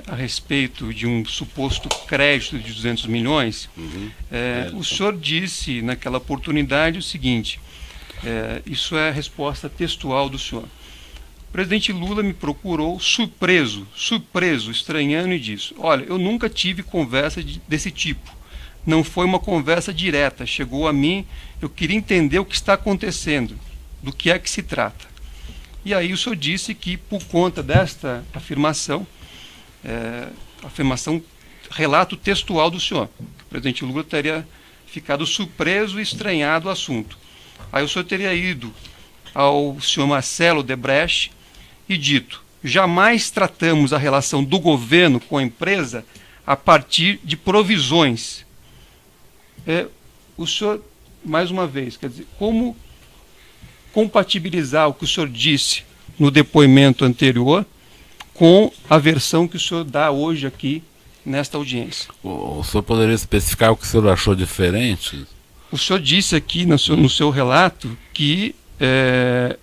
a respeito de um suposto crédito de 200 milhões, o senhor disse naquela oportunidade o seguinte, isso é a resposta textual do senhor. O presidente Lula me procurou surpreso, estranhando e disse, olha, eu nunca tive conversa desse tipo, não foi uma conversa direta, chegou a mim, eu queria entender o que está acontecendo, do que é que se trata. E aí o senhor disse que por conta desta afirmação, relato textual do senhor, o presidente Lula teria ficado surpreso e estranhado o assunto. Aí o senhor teria ido ao senhor Marcelo Debrecht e dito, jamais tratamos a relação do governo com a empresa a partir de provisões. O senhor, mais uma vez, quer dizer, como compatibilizar o que o senhor disse no depoimento anterior com a versão que o senhor dá hoje aqui nesta audiência? O senhor poderia especificar o que o senhor achou diferente? O senhor disse aqui no seu relato que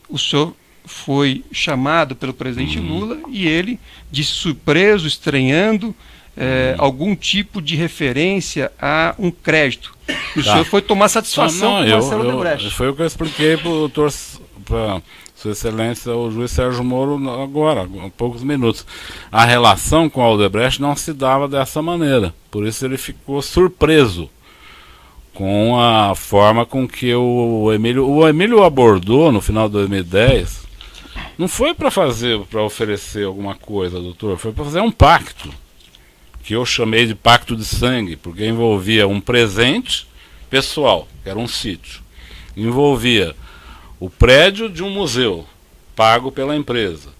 o senhor foi chamado pelo presidente Lula e ele disse surpreso, estranhando algum tipo de referência a um crédito. E o senhor foi tomar satisfação com o Marcelo Odebrecht. Foi o que eu expliquei para o doutor, para Sua Excelência, o juiz Sérgio Moro, agora, há poucos minutos. A relação com o Odebrecht não se dava dessa maneira. Por isso ele ficou surpreso com a forma com que o Emílio abordou no final de 2010. Não foi para oferecer alguma coisa, doutor, foi para fazer um pacto, que eu chamei de pacto de sangue, porque envolvia um presente pessoal, que era um sítio, envolvia o prédio de um museu, pago pela empresa,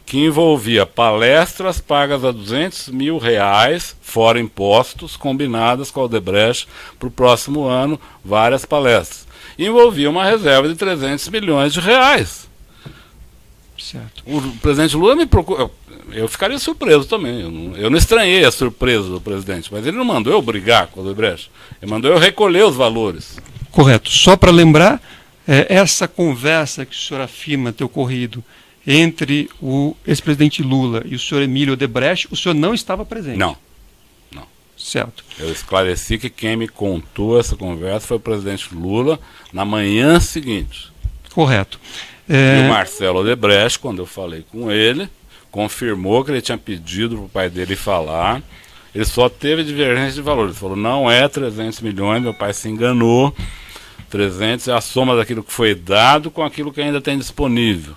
que envolvia palestras pagas a R$200 mil, fora impostos, combinadas com a Odebrecht para o próximo ano, várias palestras. E envolvia uma reserva de R$300 milhões. Certo. O presidente Lula me procurou. Eu ficaria surpreso também. Eu não estranhei a surpresa do presidente, mas ele não mandou eu brigar com o Odebrecht. Ele mandou eu recolher os valores. Correto. Só para lembrar, essa conversa que o senhor afirma ter ocorrido entre o ex-presidente Lula e o senhor Emílio Odebrecht, o senhor não estava presente? Não. Certo. Eu esclareci que quem me contou essa conversa foi o presidente Lula na manhã seguinte. Correto. E o Marcelo Odebrecht, quando eu falei com ele, confirmou que ele tinha pedido para o pai dele falar. Ele só teve divergência de valores. Ele falou, não é 300 milhões, meu pai se enganou. 300 é a soma daquilo que foi dado com aquilo que ainda tem disponível.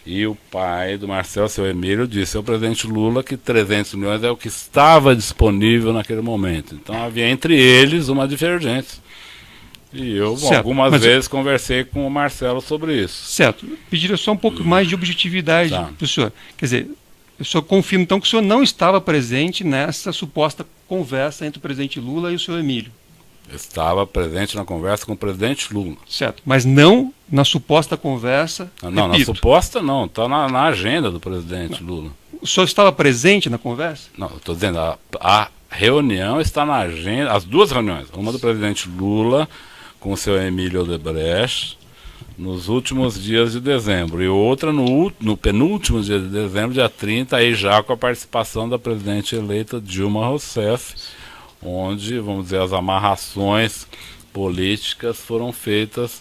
E o pai do Marcelo, seu Emílio, disse ao presidente Lula que 300 milhões é o que estava disponível naquele momento. Então havia entre eles uma divergência. E eu algumas vezes conversei com o Marcelo sobre isso. Certo. Pediria só um pouco mais de objetividade do senhor. Quer dizer, o senhor confirma então que o senhor não estava presente nessa suposta conversa entre o presidente Lula e o senhor Emílio? Estava presente na conversa com o presidente Lula. Certo, mas não na suposta conversa. Não, na suposta não, está na agenda do presidente Lula. O senhor estava presente na conversa? Não, estou dizendo, a reunião está na agenda, as duas reuniões, uma do presidente Lula com o seu Emílio Odebrecht nos últimos dias de dezembro, e outra no penúltimo dia de dezembro, dia 30, aí já com a participação da presidente eleita Dilma Rousseff, onde, vamos dizer, as amarrações políticas foram feitas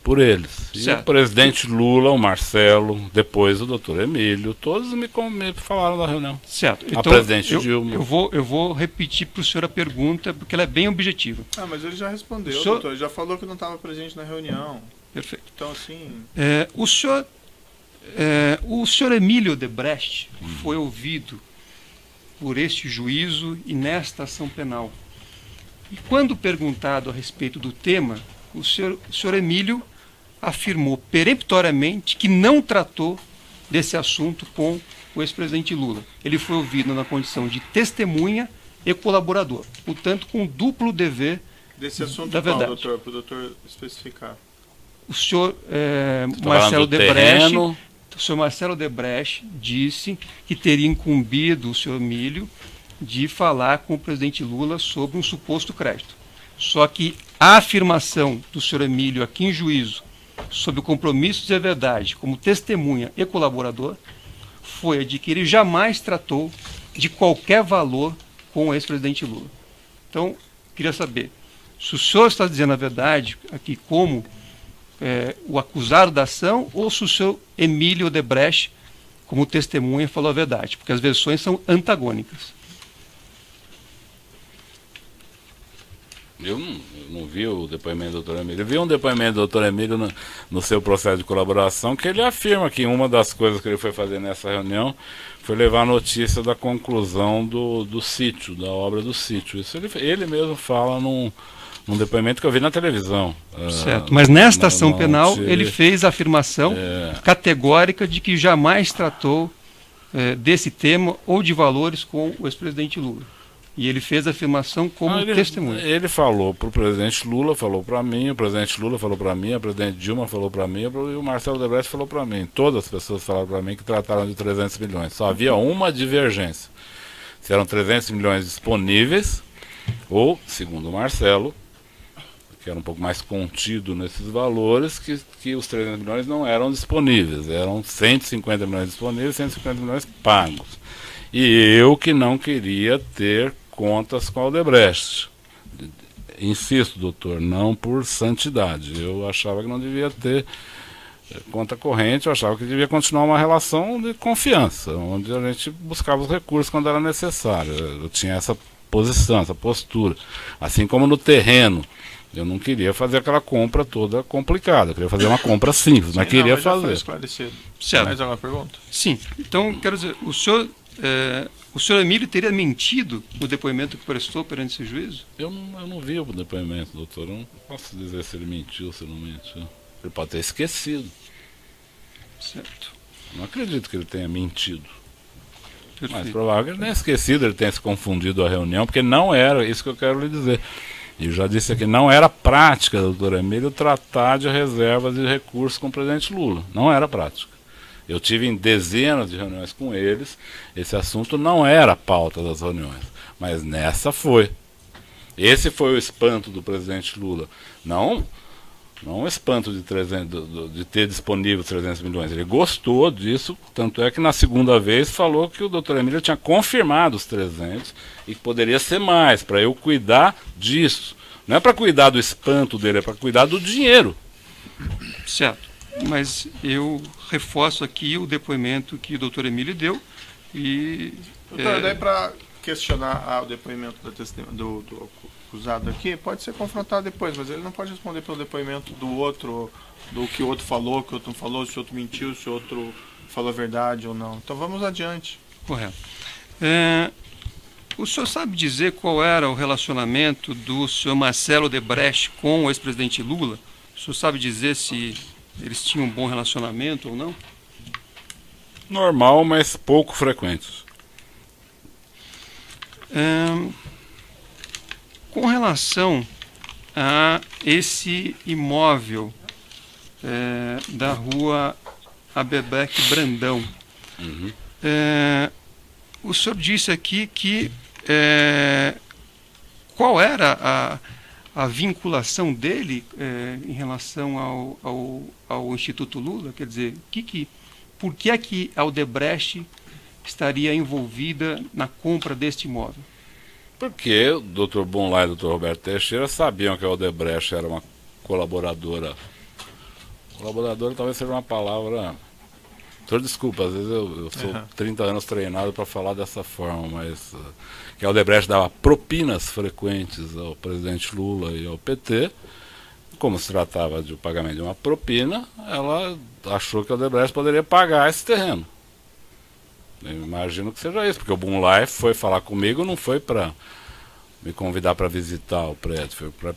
por eles. E o presidente Lula, o Marcelo, depois o doutor Emílio, todos me falaram da reunião. Certo. Então, a presidente Dilma. Eu vou repetir para o senhor a pergunta, porque ela é bem objetiva. Mas ele já respondeu, doutor. Ele já falou que não estava presente na reunião. Perfeito. Então, assim... O senhor Emílio Odebrecht foi ouvido por este juízo e nesta ação penal. E quando perguntado a respeito do tema, o senhor Emílio afirmou peremptoriamente que não tratou desse assunto com o ex-presidente Lula. Ele foi ouvido na condição de testemunha e colaborador, portanto com duplo dever desse assunto da verdade. Doutor, para o doutor especificar. O senhor Marcelo Odebrecht disse que teria incumbido o senhor Emílio de falar com o presidente Lula sobre um suposto crédito. Só que a afirmação do senhor Emílio aqui em juízo sobre o compromisso de dizer a verdade como testemunha e colaborador foi a de que ele jamais tratou de qualquer valor com o ex-presidente Lula. Então, queria saber se o senhor está dizendo a verdade aqui como o acusado da ação, ou se o senhor Emílio Odebrecht, como testemunha, falou a verdade, porque as versões são antagônicas. Eu não vi o depoimento do doutor Emílio. Eu vi um depoimento do doutor Emílio no seu processo de colaboração, que ele afirma que uma das coisas que ele foi fazer nessa reunião foi levar a notícia da conclusão do sítio, da obra do sítio. Isso ele mesmo fala num depoimento que eu vi na televisão. Certo, mas nesta ação penal ele fez a afirmação categórica de que jamais tratou desse tema ou de valores com o ex-presidente Lula. E ele fez a afirmação como testemunha. Ele falou para o presidente Lula, falou para mim, o presidente Lula falou para mim, a presidente Dilma falou para mim, e o Marcelo Odebrecht falou para mim. Todas as pessoas falaram para mim que trataram de 300 milhões. Só havia uma divergência. Se eram 300 milhões disponíveis, ou, segundo o Marcelo, que era um pouco mais contido nesses valores, que os 300 milhões não eram disponíveis. Eram 150 milhões disponíveis, 150 milhões pagos. E eu que não queria ter contas com a Odebrecht. insisto, doutor, não por santidade. Eu achava que não devia ter conta corrente, eu achava que devia continuar uma relação de confiança, onde a gente buscava os recursos quando era necessário. Eu tinha essa posição, essa postura. Assim como no terreno, eu não queria fazer aquela compra toda complicada, eu queria fazer uma compra simples, mas queria fazer. Esclarecido. Certo. Mais alguma pergunta? Sim. Então, quero dizer, o senhor Emílio teria mentido no depoimento que prestou perante esse juízo? Eu não vi o depoimento, doutor. Eu não posso dizer se ele mentiu, se não mentiu. Ele pode ter esquecido. Certo. Não acredito que ele tenha mentido. Perfeito. Mas provável que ele tenha esquecido, ele tenha se confundido a reunião, porque não era isso que eu quero lhe dizer. E eu já disse aqui, não era prática, doutor Emílio, tratar de reservas de recursos com o presidente Lula. Não era prática. Eu tive em dezenas de reuniões com eles, esse assunto não era a pauta das reuniões, mas nessa foi. Esse foi o espanto do presidente Lula. Não o espanto de ter disponível 300 milhões. Ele gostou disso, tanto é que na segunda vez falou que o doutor Emílio tinha confirmado os 300 e que poderia ser mais, para eu cuidar disso. Não é para cuidar do espanto dele, é para cuidar do dinheiro. Certo. Mas eu reforço aqui o depoimento que o doutor Emílio deu e... Doutor, daí para questionar o depoimento do acusado aqui, pode ser confrontado depois, mas ele não pode responder pelo depoimento do outro, do que o outro falou, que o outro não falou, se o outro mentiu, se o outro falou a verdade ou não. Então vamos adiante. Correto. O senhor sabe dizer qual era o relacionamento do senhor Marcelo Odebrecht com o ex-presidente Lula? O senhor sabe dizer se eles tinham um bom relacionamento ou não? Normal, mas pouco frequente. Com relação a esse imóvel da rua Abebeque Brandão, o senhor disse aqui que qual era a vinculação dele em relação ao Instituto Lula? Quer dizer, por que é que a Odebrecht estaria envolvida na compra deste imóvel? Porque o Dr. Bonlai e o Dr. Roberto Teixeira sabiam que a Odebrecht era uma colaboradora. Colaboradora talvez seja uma palavra... Doutor, desculpa, às vezes eu sou 30 anos treinado para falar dessa forma, mas que a Odebrecht dava propinas frequentes ao presidente Lula e ao PT. Como se tratava de um pagamento de uma propina, ela achou que a Odebrecht poderia pagar esse terreno. Eu imagino que seja isso, porque o Bonlai foi falar comigo, não foi para me convidar para visitar o prédio, foi para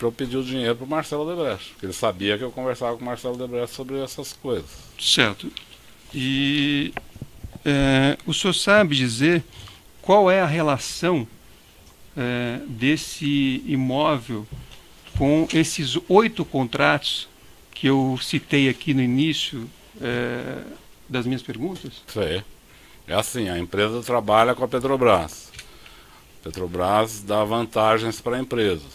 eu pedir o dinheiro para o Marcelo Odebrecht, porque ele sabia que eu conversava com o Marcelo Odebrecht sobre essas coisas. Certo. E o senhor sabe dizer qual é a relação desse imóvel com esses 8 contratos que eu citei aqui no início das minhas perguntas? Isso aí. É assim, a empresa trabalha com a Petrobras. A Petrobras dá vantagens para a empresa.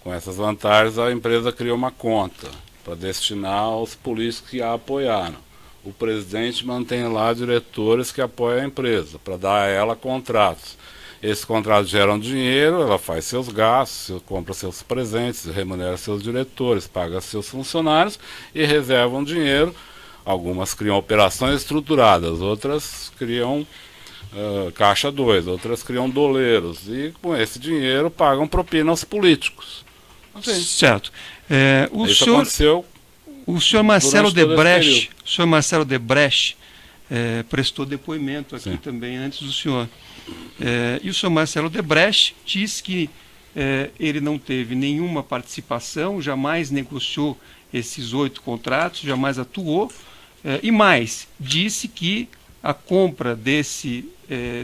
Com essas vantagens, a empresa cria uma conta para destinar aos políticos que a apoiaram. O presidente mantém lá diretores que apoiam a empresa, para dar a ela contratos. Esses contratos geram dinheiro, ela faz seus gastos, compra seus presentes, remunera seus diretores, paga seus funcionários e reservam dinheiro. Algumas criam operações estruturadas, outras criam caixa 2, outras criam doleiros. E com esse dinheiro pagam propina aos políticos. Assim. Certo. Isso aconteceu. O senhor Marcelo Odebrecht prestou depoimento aqui também antes do senhor. E o senhor Marcelo Odebrecht disse que ele não teve nenhuma participação, jamais negociou esses 8 contratos, jamais atuou, e mais, disse que a compra desse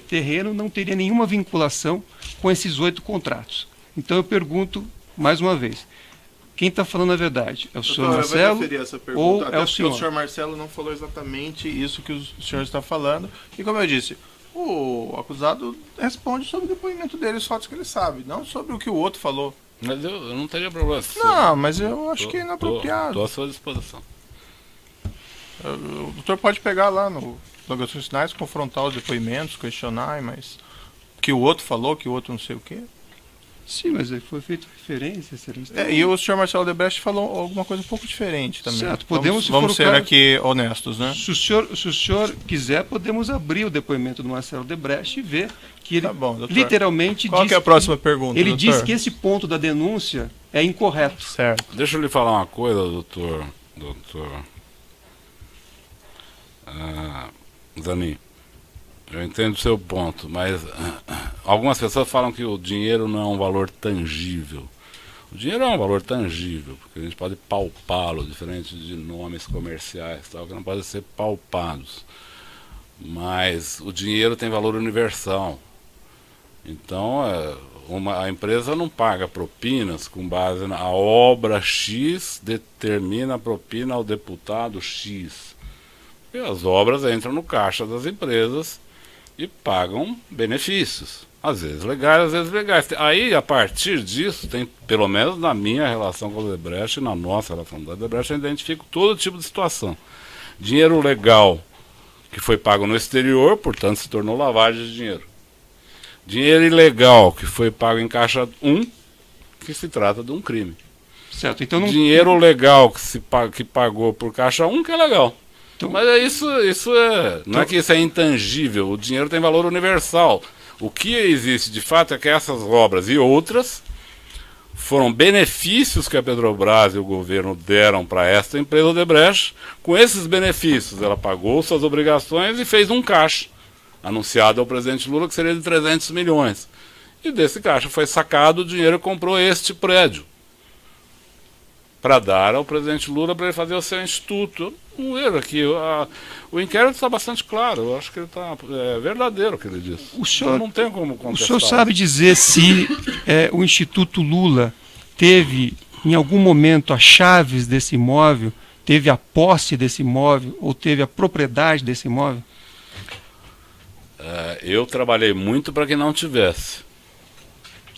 terreno não teria nenhuma vinculação com esses 8 contratos. Então eu pergunto mais uma vez, quem está falando a verdade? É o senhor Marcelo ou é o senhor? O senhor Marcelo não falou exatamente isso que o senhor está falando. E como eu disse, o acusado responde sobre o depoimento dele, os fatos que ele sabe, não sobre o que o outro falou. Mas eu não teria problema. Não, mas eu acho que é inapropriado. Estou à sua disposição. O doutor pode pegar lá no Alegações Finais, confrontar os depoimentos, questionar, mas o que o outro falou, que o outro não sei o quê. Sim, mas foi feita referência, excelência. E o senhor Marcelo Odebrecht falou alguma coisa um pouco diferente também. Certo, podemos, vamos ser aqui honestos, né? Se o senhor quiser, podemos abrir o depoimento do Marcelo Odebrecht e ver que ele literalmente Qual que é a próxima pergunta, ele doutor? diz que esse ponto da denúncia é incorreto. Certo. Deixa eu lhe falar uma coisa, doutor Zanin. Eu entendo o seu ponto, mas algumas pessoas falam que o dinheiro não é um valor tangível. O dinheiro é um valor tangível, porque a gente pode palpá-lo, diferente de nomes comerciais, tal, que não podem ser palpados. Mas o dinheiro tem valor universal. Então, a empresa não paga propinas com base na obra X, determina a propina ao deputado X. E as obras entram no caixa das empresas e pagam benefícios, às vezes legais, às vezes legais. Aí, a partir disso, tem, pelo menos na minha relação com o Odebrecht e na nossa relação com o Odebrecht, eu identifico todo tipo de situação. Dinheiro legal que foi pago no exterior, portanto se tornou lavagem de dinheiro. Dinheiro ilegal que foi pago em caixa 1, que se trata de um crime. Certo, então não... Dinheiro legal que pagou por caixa 1, que é legal. Então, mas não é que isso é intangível, o dinheiro tem valor universal. O que existe de fato é que essas obras e outras foram benefícios que a Petrobras e o governo deram para esta empresa Odebrecht. Com esses benefícios ela pagou suas obrigações e fez um caixa, anunciado ao presidente Lula, que seria de 300 milhões. E desse caixa foi sacado o dinheiro e comprou este prédio para dar ao presidente Lula para ele fazer o seu instituto. Um erro aqui. O inquérito está bastante claro. Eu acho que ele está verdadeiro o que ele disse. O senhor, não tem como contestar. O senhor sabe dizer se o Instituto Lula teve, em algum momento, as chaves desse imóvel, teve a posse desse imóvel ou teve a propriedade desse imóvel? Eu trabalhei muito para que não tivesse.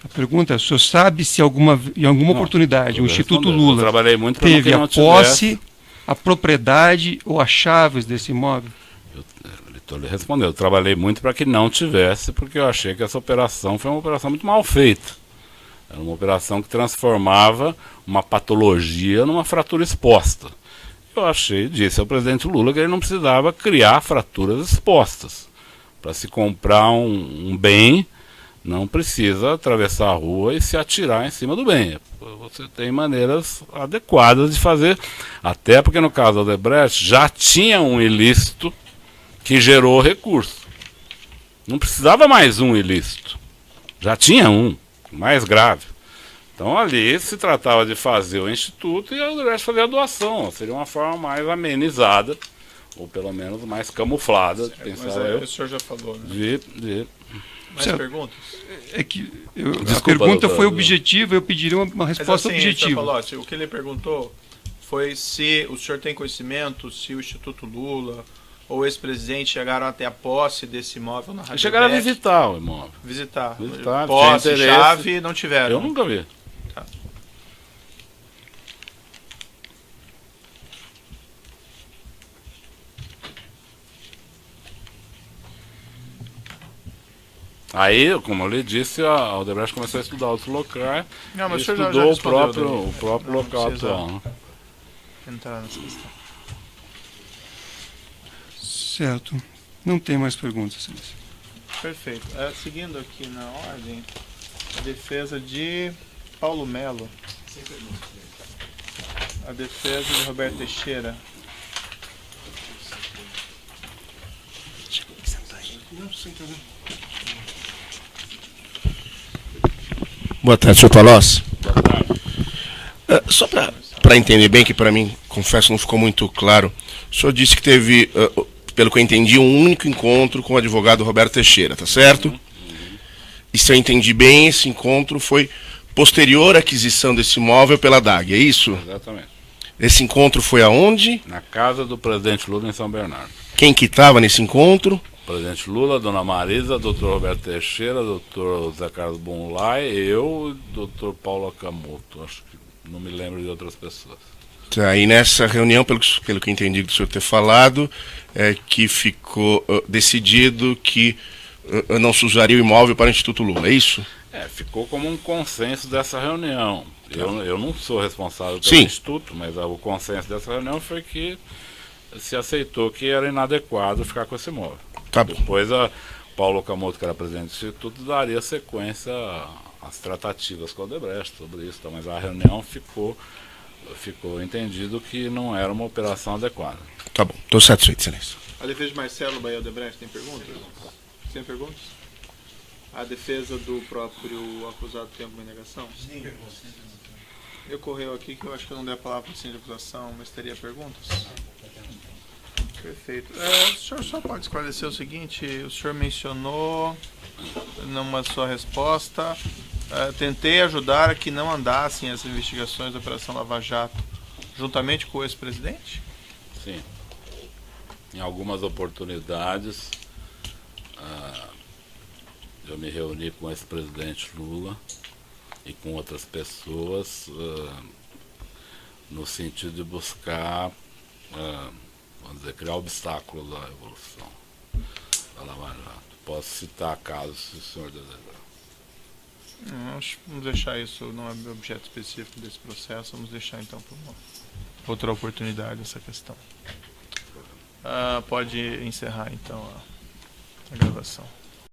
A pergunta é, o senhor sabe se em alguma oportunidade o Instituto Lula teve a posse, a propriedade ou as chaves desse imóvel? Ele respondeu, eu trabalhei muito para que não tivesse, porque eu achei que essa operação foi uma operação muito mal feita. Era uma operação que transformava uma patologia numa fratura exposta. Eu disse ao presidente Lula que ele não precisava criar fraturas expostas. Para se comprar um bem, não precisa atravessar a rua e se atirar em cima do bem. Você tem maneiras adequadas de fazer, até porque no caso da Odebrecht já tinha um ilícito que gerou recurso. Não precisava mais um ilícito. Já tinha um, mais grave. Então ali se tratava de fazer o instituto e a Odebrecht fazer a doação. Seria uma forma mais amenizada, ou pelo menos mais camuflada, certo, pensava mas eu. O senhor já falou, né? Mais certo. perguntas? É que Desculpa, a pergunta doutor, foi objetiva, eu pediria uma resposta objetiva. Falou, o que ele perguntou foi se o senhor tem conhecimento, se o Instituto Lula ou o ex-presidente chegaram até a posse desse imóvel na Rádio Chegaram a visitar o imóvel. Visitar. Posse, chave, não tiveram. Eu nunca vi. Tá. Aí, como eu lhe disse, a Odebrecht começou a estudar outros locais. Não, mas e o senhor já estudou respondeu o próprio local atual. Né? Entrar nessa questão. Certo. Não tem mais perguntas, excelência. Perfeito. Seguindo aqui na ordem, a defesa de Paulo Melo. A defesa de Roberto Teixeira. Boa tarde, senhor Palocci. Boa tarde. Só para entender bem, que para mim, confesso, não ficou muito claro. O senhor disse que teve, pelo que eu entendi, um único encontro com o advogado Roberto Teixeira, tá certo? E se eu entendi bem, esse encontro foi posterior à aquisição desse imóvel pela DAG, é isso? Exatamente. Esse encontro foi aonde? Na casa do presidente Lula, em São Bernardo. Quem que estava nesse encontro? Presidente Lula, Dona Marisa, doutor Roberto Teixeira, doutor Zé Carlos Bonlai, eu e doutor Paulo Akamoto. Acho que não me lembro de outras pessoas. Tá, e nessa reunião, pelo que eu entendi do senhor ter falado, é que ficou decidido que não se usaria o imóvel para o Instituto Lula, é isso? Ficou como um consenso dessa reunião. Eu não sou responsável pelo Sim. Instituto, mas o consenso dessa reunião foi que se aceitou que era inadequado ficar com esse imóvel. Tá bom. Depois Paulo Okamoto, que era presidente do Instituto, daria sequência às tratativas com o Odebrecht sobre isso, mas a reunião ficou entendido que não era uma operação adequada. Tá bom, estou satisfeito, excelência. A defesa de Marcelo Bahia Odebrecht tem perguntas? Tem perguntas? A defesa do próprio acusado tem alguma negação? Sim. Me ocorreu aqui que eu acho que eu não dei a palavra para o de acusação, mas teria perguntas? Perfeito. O senhor só pode esclarecer o seguinte: o senhor mencionou numa sua resposta, tentei ajudar a que não andassem as investigações da Operação Lava Jato, juntamente com o ex-presidente? Sim. Em algumas oportunidades, eu me reuni com o ex-presidente Lula e com outras pessoas no sentido de buscar, vamos dizer, criar obstáculos à evolução da Lava Jato. Posso citar casos, se o senhor desejar. Vamos deixar isso, não é objeto específico desse processo, vamos deixar então para uma outra oportunidade essa questão. Pode encerrar então a gravação.